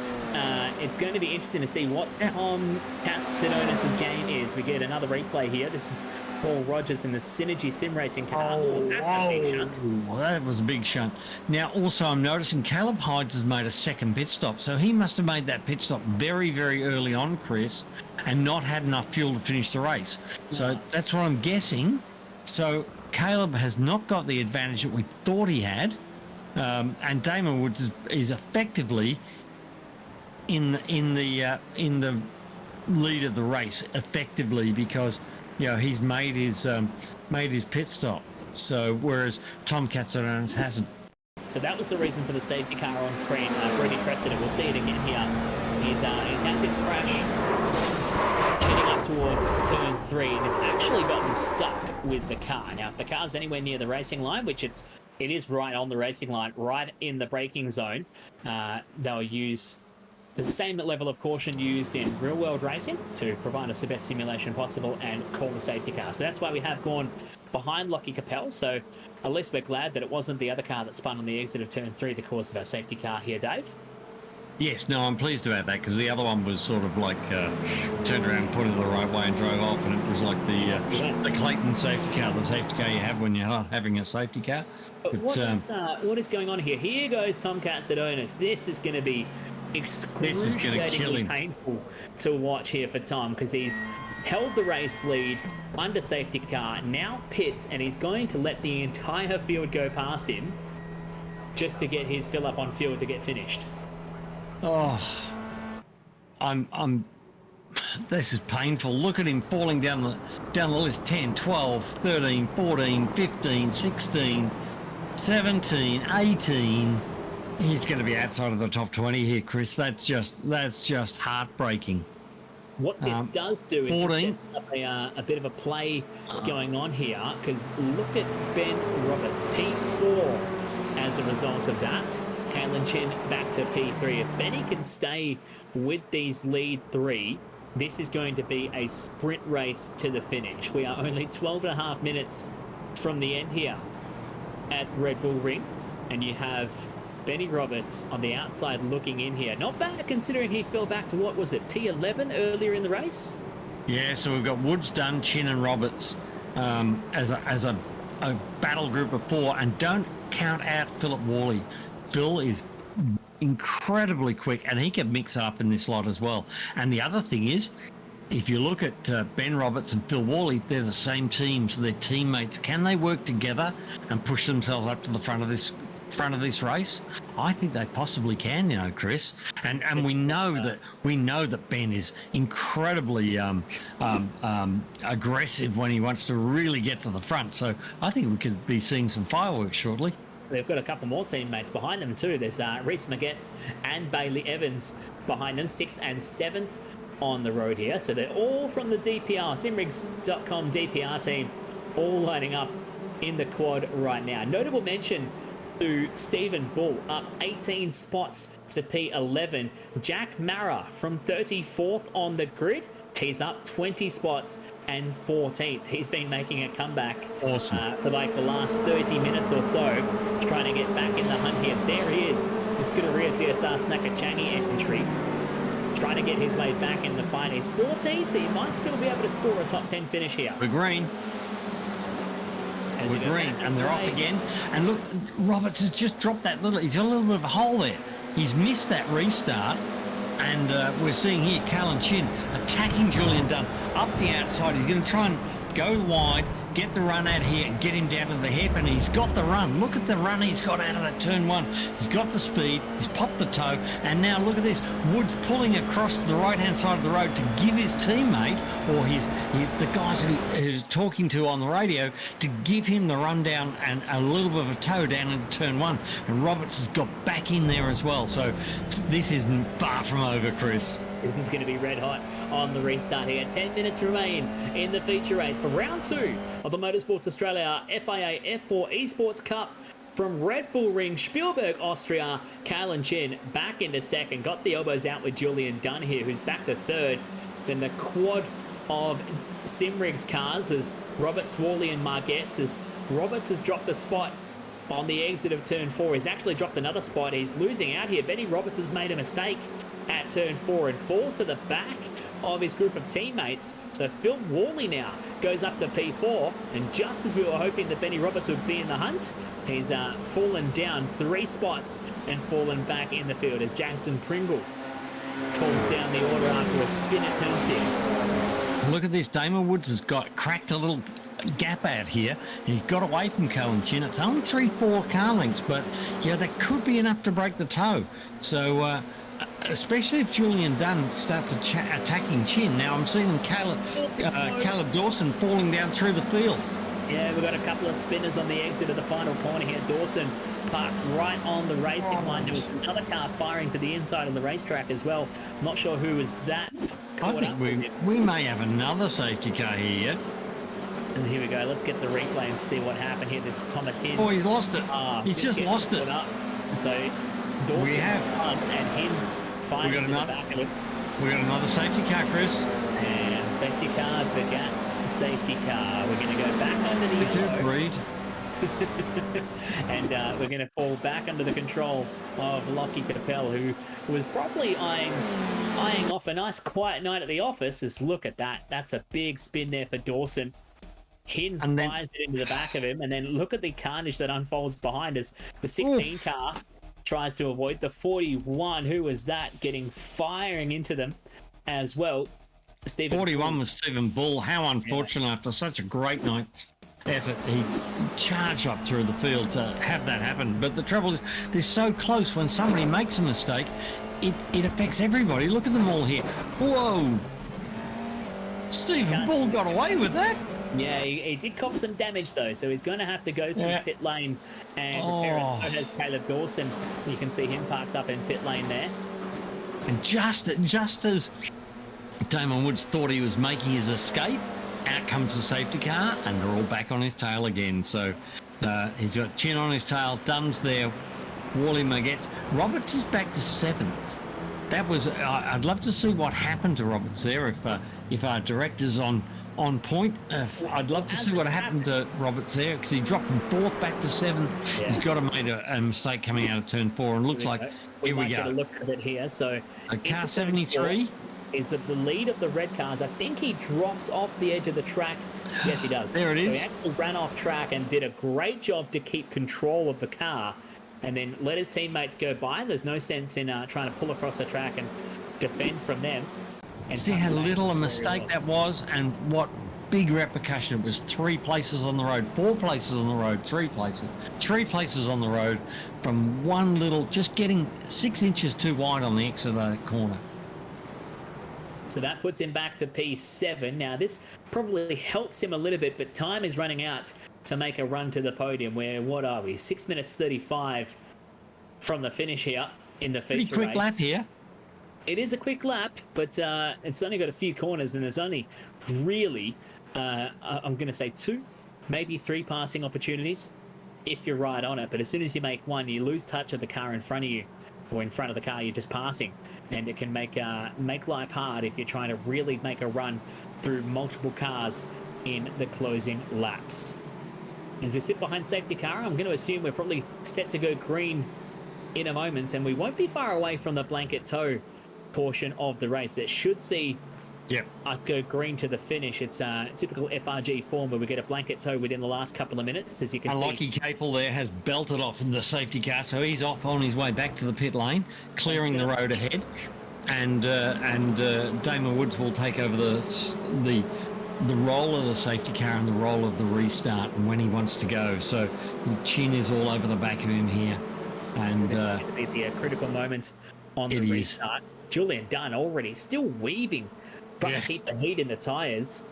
it's going to be interesting to see what Tom Katsadonis' game is. We get another replay here. This is Paul Rogers in the Synergy Sim Racing car. That's a big shunt. Well, that was a big shunt. Now, also, I'm noticing Caleb Hydes has made a second pit stop, so he must have made that pit stop very, very early on, Chris, and not had enough fuel to finish the race. So that's what I'm guessing. So Caleb has not got the advantage that we thought he had, and Damon Woods is effectively in the lead of the race, effectively, because he's made his pit stop. So whereas Tom Katsaronis hasn't. So that was the reason for the safety car on screen. Brody Tressida, we'll see it again here. He's had this crash heading up towards turn 3 and has actually gotten stuck with the car. Now, if the car's anywhere near the racing line, which it is right on the racing line, right in the braking zone, they'll use the same level of caution used in real-world racing to provide us the best simulation possible and call the safety car. So that's why we have gone behind Lockie Capel. So at least we're glad that it wasn't the other car that spun on the exit of turn 3 the cause of our safety car here, Dave. Yes, no, I'm pleased about that because the other one was sort of like turned around, put it the right way and drove off, and it was like the Clayton safety car, the safety car you have when you're having a safety car. But, what is going on here? Here goes Tom Katsaronis. This is going to be excruciatingly painful to watch here for Tom because he's held the race lead under safety car, now pits, and he's going to let the entire field go past him just to get his fill up on fuel to get finished. Oh, this is painful. Look at him falling down the list. 10, 12, 13, 14, 15, 16, 17, 18. He's going to be outside of the top 20 here, Chris. That's just heartbreaking. What this does do is 14. set up a bit of a play going on here, because look at Ben Roberts, P4 as a result of that. Kalen Chin back to P3. If Benny can stay with these lead 3, this is going to be a sprint race to the finish. We are only 12.5 minutes from the end here at Red Bull Ring, and you have Benny Roberts on the outside looking in here. Not bad considering he fell back to, what was it, P11 earlier in the race? Yeah, so we've got Woods, Dunn, Chin and Roberts as a battle group of 4, and don't count out Philip Worley. Phil is incredibly quick and he can mix up in this lot as well. And the other thing is, if you look at Ben Roberts and Phil Worley, they're the same team, so they're teammates. Can they work together and push themselves up to the front of this race? I think they possibly can, you know, Chris. And we know that Ben is incredibly aggressive when he wants to really get to the front. So I think we could be seeing some fireworks shortly. They've got a couple more teammates behind them too. There's Reese Magetz and Bailey Evans behind them, 6th and 7th on the road here. So they're all from the DPR, simrigs.com DPR team, all lining up in the quad right now. Notable mention to Stephen Bull, up 18 spots to P11. Jack Mara from 34th on the grid. He's up 20 spots and 14th. He's been making a comeback for like the last 30 minutes or so, trying to get back in the hunt here. There he is, the Scuderia DSR Snackerchangi entry, trying to get his way back in the fight. He's 14th. He might still be able to score a top 10 finish here. We're green. We're green, and they're off again. And look, Roberts has just dropped that he's got a little bit of a hole there. He's missed that restart. And we're seeing here Callan Chin attacking Julian Dunn up the outside. He's going to try and go wide, get the run out here and get him down to the hairpin. He's got the run. Look at the run he's got out of that turn 1. He's got the speed. He's popped the toe. And now look at this. Woods pulling across the right-hand side of the road to give his teammate, or the guys who's talking to on the radio, to give him the rundown and a little bit of a toe down into turn 1. And Roberts has got back in there as well. So this isn't far from over, Chris. This is going to be red hot on the restart here. 10 minutes remain in the feature race for round 2 of the Motorsport Australia FIA F4 Esports Cup from Red Bull Ring, Spielberg, Austria. Kalen Chin back into 2nd. Got the elbows out with Julian Dunn here, who's back to 3rd. Then the quad of Simrigs cars as Roberts, Worley and Margetts, as Roberts has dropped a spot on the exit of turn 4. He's actually dropped another spot. He's losing out here. Benny Roberts has made a mistake at turn 4 and falls to the back of his group of teammates. So Phil Worley now goes up to P4, and just as we were hoping that Benny Roberts would be in the hunt, he's fallen down 3 spots and fallen back in the field as Jackson Pringle falls down the order after a spin at turn 6. Look at this. Damon Woods has cracked a little gap out here, and he's got away from Callan Chin. It's only 3-4 car lengths, but yeah, that could be enough to break the toe. So especially if Julian Dunn starts attacking Chin. Now I'm seeing Caleb Dawson falling down through the field. Yeah, we've got a couple of spinners on the exit of the final corner here. Dawson parks right on the racing line. There was another car firing to the inside of the racetrack as well. Not sure who was that. I think we may have another safety car here. And here we go. Let's get the replay and see what happened here. This is Thomas Hinz. Oh, he's lost it. He's just lost it. So Dawson spun and Hinz fired into the back of it. We got another safety car, Chris. And safety car begats safety car. We're going to go back under the yellow. Breed. And we're going to fall back under the control of Lockie Capel, who was probably eyeing off a nice quiet night at the office. As look at that. That's a big spin there for Dawson. Hinz fires it into the back of him, and then look at the carnage that unfolds behind us. The 16 car tries to avoid the 41. Who was that? Getting firing into them as well. Stephen 41 was Stephen Bull. How unfortunate after such a great night's effort. He charged up through the field to have that happen. But the trouble is, they're so close. When somebody makes a mistake, it affects everybody. Look at them all here. Whoa! Stephen Bull got away with that. Yeah, he did cop some damage though, so he's going to have to go through pit lane and repair it. So has Caleb Dawson. You can see him parked up in pit lane there. And just as Damon Woods thought he was making his escape, out comes the safety car, and they're all back on his tail again. So he's got Chin on his tail, Dunn's there, Wally Magetz. Roberts is back to 7th. That was, I'd love to see what happened to Roberts there if our director's on point. I'd love to see what happened to Roberts there, because he dropped from 4th back to 7th. Yeah. He's got to make a mistake coming out of turn 4, and looks like here we go. Get a look at it here. So car 73 is at the lead of the red cars. I think he drops off the edge of the track. Yes, he does. There it is. So he actually ran off track and did a great job to keep control of the car, and then let his teammates go by. There's no sense in trying to pull across the track and defend from them. And see how little a mistake that was, and what big repercussion. It was 3 places on the road, 4 places on the road, 3 places on the road from one little, just getting 6 inches too wide on the exit of that corner. So that puts him back to P7. Now this probably helps him a little bit, but time is running out to make a run to the podium. Where, what are we, 6 minutes 35 from the finish here in the feature race. Pretty quick lap here. It is a quick lap, but it's only got a few corners, and there's only really, I'm going to say 2, maybe 3 passing opportunities if you're right on it. But as soon as you make one, you lose touch of the car in front of you, or in front of the car you're just passing, and it can make life hard if you're trying to really make a run through multiple cars in the closing laps. As we sit behind safety car, I'm going to assume we're probably set to go green in a moment, and we won't be far away from the blanket toe portion of the race. That should see us go green to the finish. It's typical FRG form where we get a blanket toe within the last couple of minutes, as you can see. Lockie Capel there has belted off in the safety car, so he's off on his way back to the pit lane, clearing the road ahead, and Damon Woods will take over the role of the safety car and the role of the restart and when he wants to go. So Chin is all over the back of him here, and this is going to be the critical moments on the restart. Julian Dunn already still weaving, trying to keep the heat in the tyres.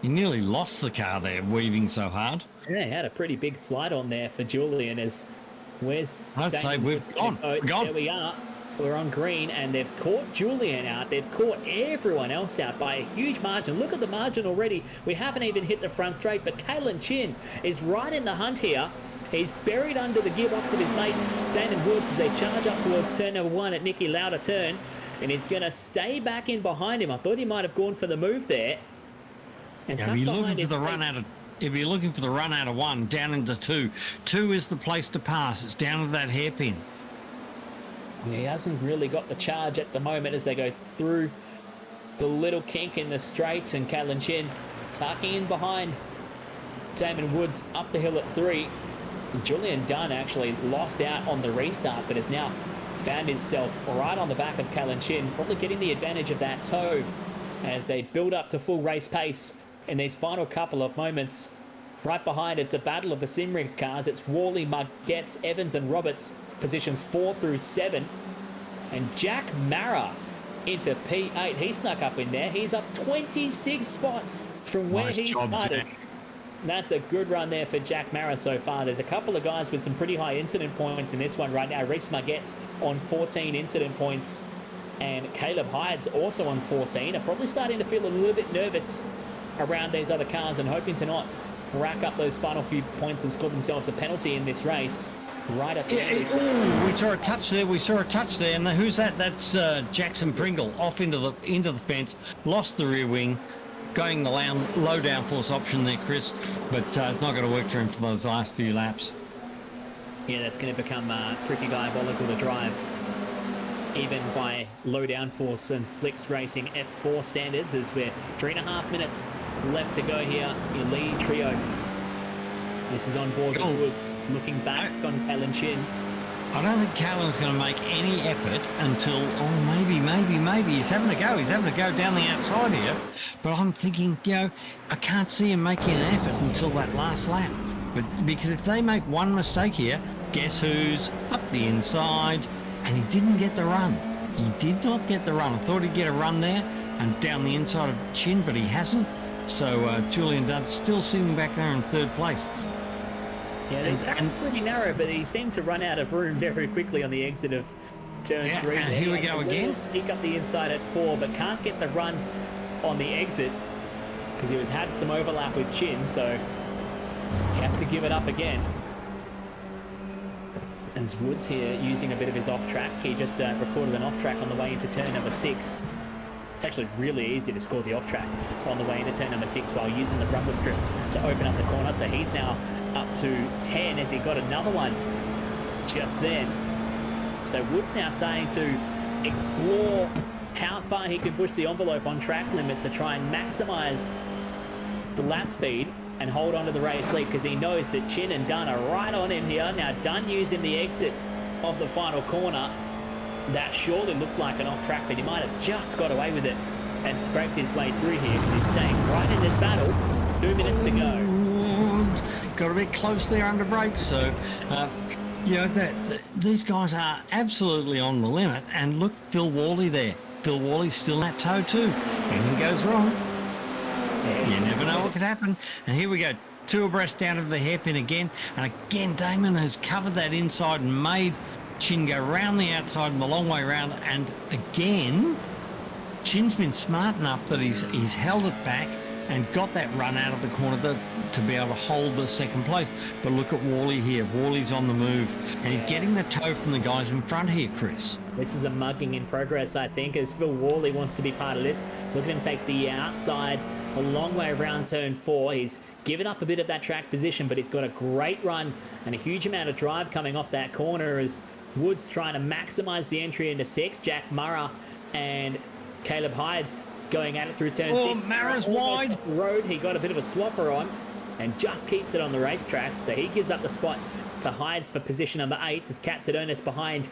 He nearly lost the car there, weaving so hard. Yeah, he had a pretty big slide on there for Julian. I'd say we've gone. There we are. We're on green, and they've caught Julian out. They've caught everyone else out by a huge margin. Look at the margin already. We haven't even hit the front straight, but Kalen Chin is right in the hunt here. He's buried under the gearbox of his mates, Damon Woods, as they charge up towards turn number 1 at Nicky Lauda turn. And he's going to stay back in behind him. I thought he might have gone for the move there. And he'll be looking for the run out of. He'll be looking for the run out of 1, down into 2. 2 is the place to pass. It's down to that hairpin. He hasn't really got the charge at the moment as they go through the little kink in the straight, and Kalen Chin tucking in behind Damon Woods up the hill at 3. Julian Dunn actually lost out on the restart, but has now found himself right on the back of Kalen Chin, probably getting the advantage of that toe as they build up to full race pace in these final couple of moments. Right behind, it's a battle of the Simrigs cars. It's Worley, Magetz, Evans and Roberts, positions 4 through 7. And Jack Mara into P8. He snuck up in there. He's up 26 spots from where he started. That's a good run there for Jack Mara so far. There's a couple of guys with some pretty high incident points in this one right now. Reese Margette's on 14 incident points, and Caleb Hyde's also on 14. Are probably starting to feel a little bit nervous around these other cars and hoping to not rack up those final few points and score themselves a penalty in this race. Right up there. We saw a touch there. And who's that? That's Jackson Pringle off into the fence. Lost the rear wing. Going the low downforce option there, Chris, but it's not going to work for him for those last few laps. Yeah, that's going to become pretty diabolical to drive, even by low downforce and slicks racing F4 standards, as we're 3.5 minutes left to go here. Your lead trio. This is on board with Woods, looking back on Kalen Chin. I don't think Callan's going to make any effort until, maybe. He's having to go down the outside here. But I'm thinking, I can't see him making an effort until that last lap. But because if they make one mistake here, guess who's up the inside? And he didn't get the run. He did not get the run. I thought he'd get a run there and down the inside of Chin, but he hasn't. So Julian Dunn's still sitting back there in third place. Yeah, that's pretty narrow, but he seemed to run out of room very quickly on the exit of turn 3. And here we go again. Peek up the inside at 4, but can't get the run on the exit because he had some overlap with Chin, so he has to give it up again. As Woods here using a bit of his off-track. He just recorded an off-track on the way into turn number 6. It's actually really easy to score the off-track on the way into turn number 6 while using the rumble strip to open up the corner, so he's now up to 10 as he got another one just then. So Woods now starting to explore how far he can push the envelope on track limits to try and maximize the lap speed and hold on to the race lead, because he knows that Chin and Dunn are right on him here. Now Dunn using the exit of the final corner. That surely looked like an off track, but he might have just got away with it and scraped his way through here because he's staying right in this battle. 2 minutes to go. Got a bit close there under brakes, so these guys are absolutely on the limit. And look, Phil Worley there. Phil Worley's still in that toe too. Anything goes wrong, you never know what could happen. And here we go, 2 abreast down to the hairpin again. And again, Damon has covered that inside and made Chin go round the outside and the long way round. And again, Chin's been smart enough that he's held it back and got that run out of the corner to be able to hold the second place. But look at Worley here. Worley's on the move, and he's getting the toe from the guys in front here, Chris. This is a mugging in progress, I think, as Phil Worley wants to be part of this. Look at him take the outside a long way around turn 4. He's given up a bit of that track position, but he's got a great run and a huge amount of drive coming off that corner as Woods trying to maximize the entry into 6. Jack Murrah and Caleb Hyde's going at it through turn 6. Mara's wide. Road, he got a bit of a swapper on and just keeps it on the racetrack. So he gives up the spot to Hydes for position number 8 as Katz at Ernest behind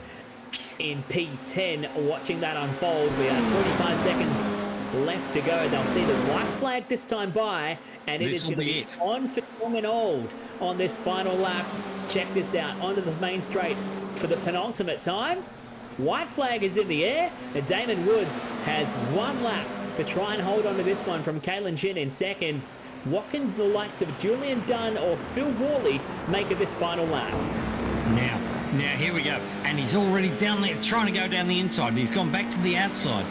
in P10. Watching that unfold, we have 45 seconds left to go. They'll see the white flag this time by, and it is going to be on for Young and Old on this final lap. Check this out, onto the main straight for the penultimate time. White flag is in the air, and Damon Woods has 1 lap to try and hold on to this one from Kalen Chin in second. What can the likes of Julian Dunn or Phil Worley make of this final lap? Now here we go, and he's already down there trying to go down the inside. He's gone back to the outside.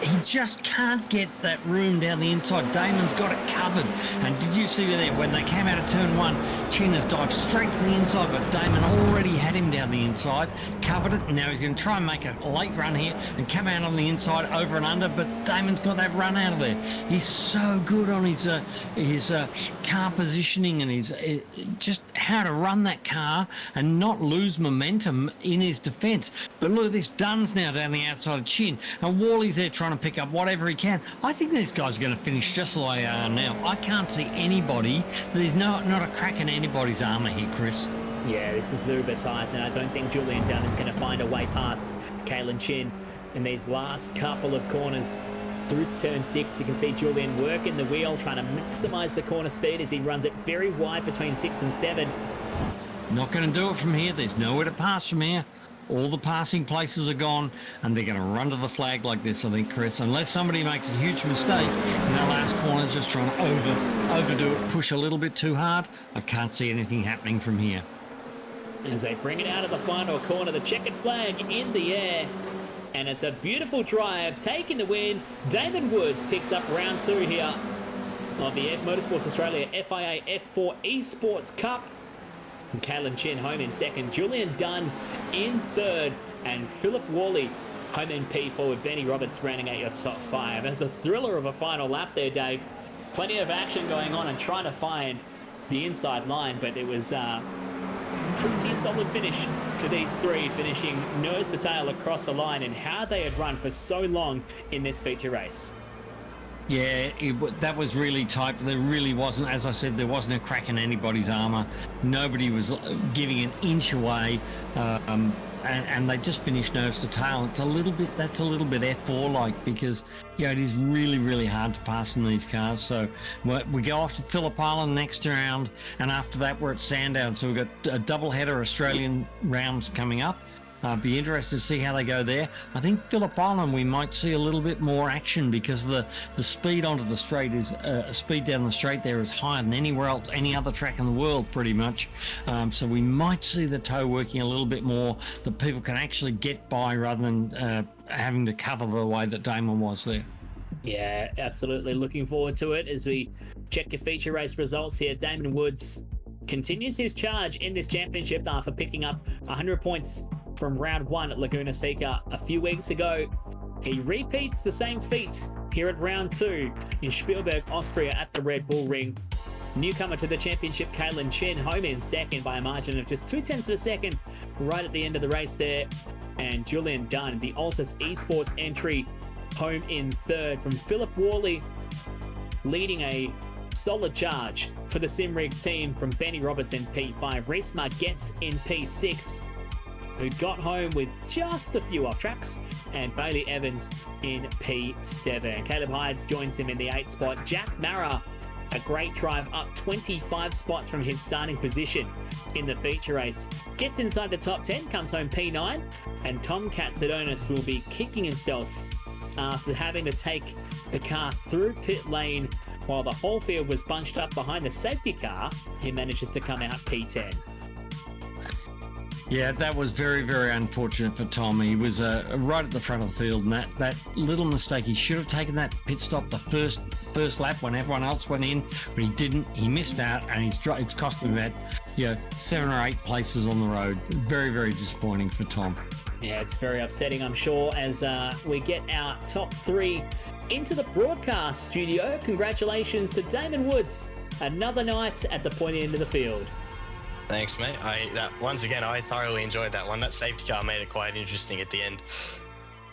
He just can't get that room down the inside. Damon's got it covered. And did you see there when they came out of turn 1, Chin has dived straight to the inside, but Damon already had him down the inside, covered it, and now he's going to try and make a late run here and come out on the inside over and under, but Damon's got that run out of there. He's so good on his car positioning and his just how to run that car and not lose momentum in his defence. But look at this, Dunn's now down the outside of Chin, and Worley's there trying to pick up whatever he can. I think these guys are going to finish just like they are now. I can't see anybody. There's not a crack in anybody's armour here, Chris. Yeah, this is uber tight, and I don't think Julian Dunn is going to find a way past Kalen Chin in these last couple of corners. Through turn 6, you can see Julian working the wheel, trying to maximise the corner speed as he runs it very wide between 6 and 7. Not going to do it from here. There's nowhere to pass from here. All the passing places are gone, and they're going to run to the flag like this, I think, Chris. Unless somebody makes a huge mistake in that last corner, just trying to overdo it, push a little bit too hard, I can't see anything happening from here. As they bring it out of the final corner, the checkered flag in the air. And it's a beautiful drive, taking the win. Damon Woods picks up round 2 here of the Motorsport Australia FIA F4 Esports Cup. And Kalen Chin home in second, Julian Dunn in third, and Philip Worley home in P4 with Benny Roberts rounding out your top 5. There's a thriller of a final lap there, Dave. Plenty of action going on and trying to find the inside line, but it was pretty solid finish for these three, finishing nose to tail across the line, and how they had run for so long in this feature race. Yeah, that was really tight. There really wasn't, as I said, there wasn't a crack in anybody's armour. Nobody was giving an inch away, and they just finished nose to tail. That's a little bit F4-like, because it is really, really hard to pass in these cars. So we go off to Phillip Island next round, and after that we're at Sandown. So we've got a double-header Australian rounds coming up. Be interested to see how they go there. I think Phillip Island we might see a little bit more action, because the speed onto the straight is speed down the straight there is higher than anywhere else, any other track in the world pretty much. So we might see the toe working a little bit more, that people can actually get by rather than having to cover the way that Damon was there. Yeah, absolutely. Looking forward to it as we check your feature race results here. Damon Woods continues his charge in this championship after picking up 100 points from round 1 at Laguna Seca a few weeks ago. He repeats the same feats here at round 2 in Spielberg, Austria at the Red Bull Ring. Newcomer to the championship, Kalen Chin, home in second by a margin of just 0.2 of a second right at the end of the race there. And Julian Dunn, the Altus Esports entry, home in third, from Philip Worley, leading a solid charge for the Simrigs team from Benny Roberts in P5, Reese Margetts in P6, who got home with just a few off tracks, and Bailey Evans in P7. Caleb Hydes joins him in the 8th spot. Jack Mara, a great drive up 25 spots from his starting position in the feature race, gets inside the top 10, comes home P9, and Tom Katsadonis will be kicking himself after having to take the car through pit lane while the whole field was bunched up behind the safety car. He manages to come out P10. Yeah, that was very, very unfortunate for Tom. He was right at the front of the field, and that little mistake, he should have taken that pit stop the first lap when everyone else went in, but he didn't. He missed out, and it's cost him about 7 or 8 places on the road. Very, very disappointing for Tom. Yeah, it's very upsetting, I'm sure, as we get our top 3 into the broadcast studio. Congratulations to Damon Woods. Another night at the pointy end of the field. Thanks, mate. Once again, I thoroughly enjoyed that one. That safety car made it quite interesting at the end.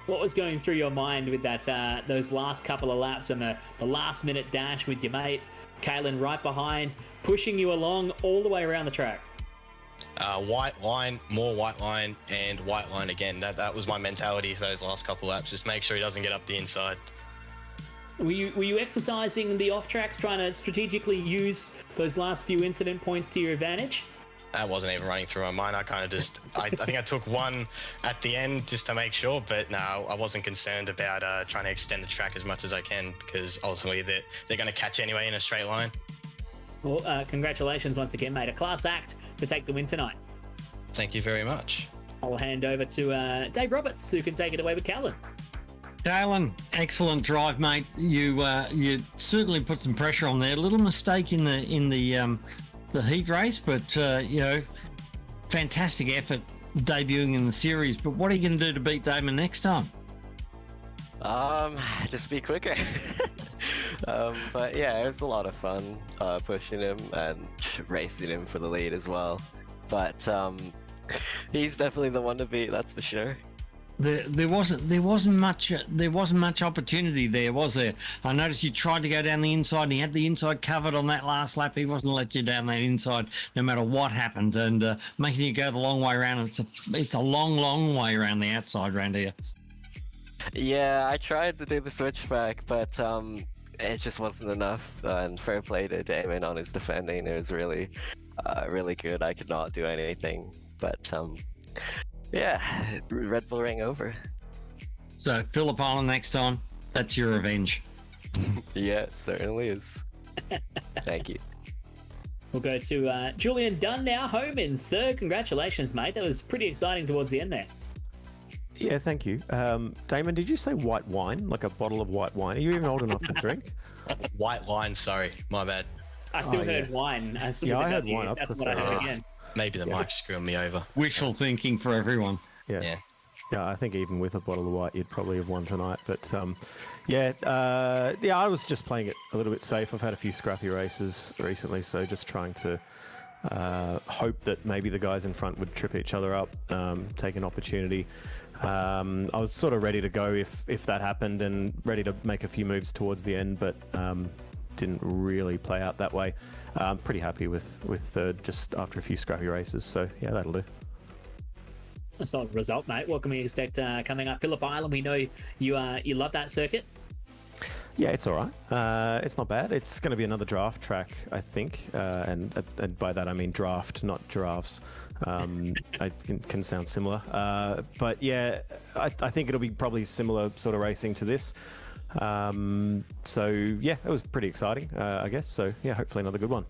What was going through your mind with that those last couple of laps and the last minute dash with your mate Kalen right behind, pushing you along all the way around the track? White line, more white line, and white line again. That was my mentality for those last couple of laps. Just make sure he doesn't get up the inside. Were you exercising the off tracks, trying to strategically use those last few incident points to your advantage? That wasn't even running through my mind. I kind of just, I think I took one at the end just to make sure, but no, I wasn't concerned about trying to extend the track as much as I can, because ultimately they're going to catch anyway in a straight line. Well, congratulations once again, mate. A class act to take the win tonight. Thank you very much. I'll hand over to Dave Roberts, who can take it away with Callan. Dalen, excellent drive, mate. You certainly put some pressure on there. A little mistake in the heat race, but fantastic effort debuting in the series. But what are you going to do to beat Damon next time? Just be quicker. But yeah, it was a lot of fun pushing him and racing him for the lead as well. But he's definitely the one to beat, that's for sure. There wasn't much opportunity there, was there? I noticed you tried to go down the inside, and he had the inside covered on that last lap. He wasn't let you down that inside, no matter what happened, and making you go the long way around. It's a long way around the outside round here. Yeah, I tried to do the switchback, but it just wasn't enough. And fair play to Damon on his defending. It was really good. I could not do anything, but Yeah, Red Bull Ring over. So Phillip Island next time. That's your revenge. Yeah, it certainly is. Thank you. We'll go to Julian Dunn now, home in third. Congratulations, mate. That was pretty exciting towards the end there. Yeah, thank you. Damon, did you say white wine? Like a bottle of white wine? Are you even old enough to drink? White wine, sorry, my bad. I still heard wine. I heard wine. That's what I heard again. Maybe the mic's screwing me over. Wishful thinking for everyone. Yeah. Yeah, I think even with a bottle of white, you'd probably have won tonight. But I was just playing it a little bit safe. I've had a few scrappy races recently, so just trying to hope that maybe the guys in front would trip each other up, take an opportunity. I was sort of ready to go if that happened and ready to make a few moves towards the end, but didn't really play out that way. I'm pretty happy with third just after a few scrappy races. So yeah, that'll do. A solid result, mate. What can we expect coming up? Phillip Island, we know you love that circuit. Yeah, it's all right. It's not bad. It's going to be another draft track, I think. And by that, I mean draft, not giraffes. I can sound similar. But yeah, I think it'll be probably similar sort of racing to this. So yeah, it was pretty exciting, I guess. So yeah, hopefully another good one.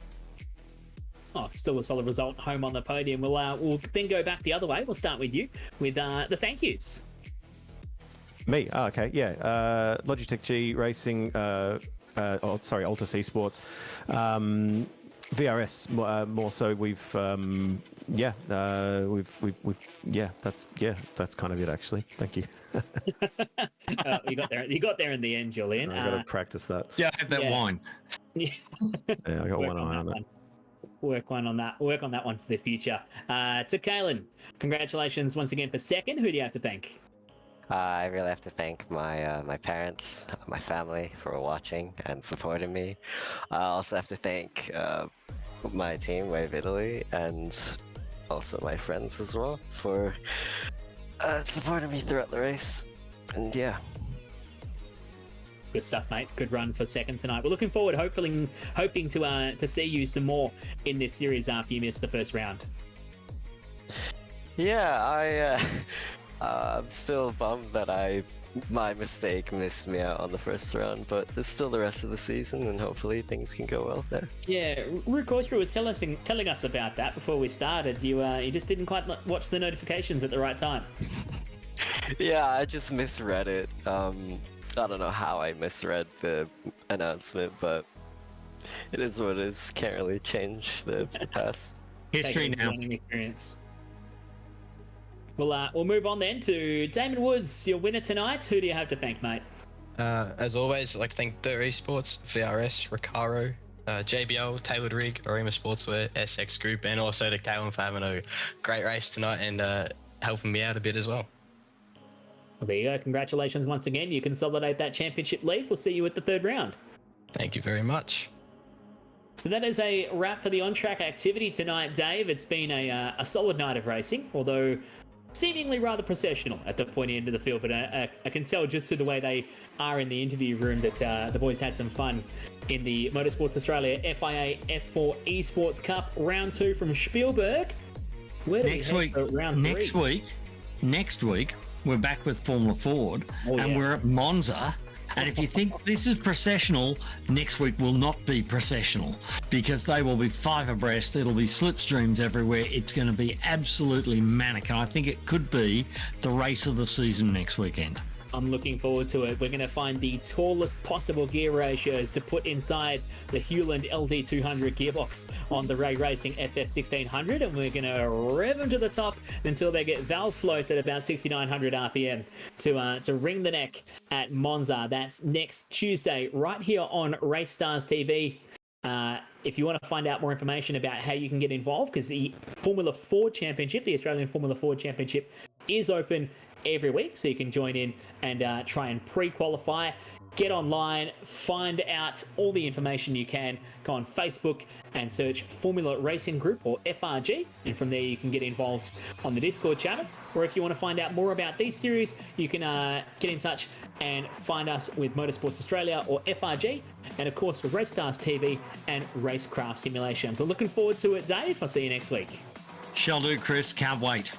Oh, still a solid result, home on the podium. We'll then go back the other way. We'll start with you with the thank yous. Me? Oh, okay, yeah. Logitech G Racing, Altus Esports. VRS more so. We've that's kind of it actually. Thank you. You got there in the end, Julian. I got to practice that. Yeah, I have that wine. Yeah, I got one eye on it. Work on that one for the future. To Kaylin, congratulations once again for second. Who do you have to thank? I really have to thank my parents, my family for watching and supporting me. I also have to thank my team, Wave Italy, and also my friends as well for supporting me throughout the race. And yeah. Good stuff, mate. Good run for second tonight. We're looking forward, hoping to see you some more in this series after you missed the first round. Yeah, I'm still bummed that my mistake missed me out on the first round, but there's still the rest of the season, and hopefully things can go well there. Yeah, Rook Oyster was telling us about that before we started. You just didn't quite watch the notifications at the right time. Yeah, I just misread it. I don't know how I misread the announcement, but it is what it is. Can't really change the past. History now. Experience. We'll move on then to Damon Woods, your winner tonight. Who do you have to thank, mate? As always, I'd like to thank Dirt Esports, VRS, Recaro, JBL, Tailored Rig, Arima Sportswear, SX Group, and also to Kalen for having a great race tonight and helping me out a bit as well. Well, there you go. Congratulations once again. You consolidate that championship lead. We'll see you at the third round. Thank you very much. So that is a wrap for the on-track activity tonight, Dave. It's been a solid night of racing, although seemingly rather processional at the pointy end of the field. But I can tell just through the way they are in the interview room that the boys had some fun in the Motorsport Australia FIA F4 Esports Cup Round 2 from Spielberg. Next week, we're back with Formula Ford, we're at Monza. And if you think this is processional, next week will not be processional because they will be 5 abreast. It'll be slipstreams everywhere. It's going to be absolutely manic. And I think it could be the race of the season next weekend. I'm looking forward to it. We're going to find the tallest possible gear ratios to put inside the Hewland LD200 gearbox on the Ray Racing FF1600, and we're going to rev them to the top until they get valve float at about 6,900 RPM to wring the neck at Monza. That's next Tuesday right here on RACESTARS TV. If you want to find out more information about how you can get involved, because the Formula Ford Championship, the Australian Formula Ford Championship, is open every week, so you can join in and try and pre-qualify. Get online, find out all the information you can. Go on Facebook and search Formula Racing Group or FRG, and from there you can get involved on the Discord channel. Or if you want to find out more about these series, you can get in touch and find us with Motorsports Australia or FRG, and of course with RACESTARS TV and Racecraft Simulations. So looking forward to it, Dave. I'll see you next week. Shall do, Chris. Can't wait.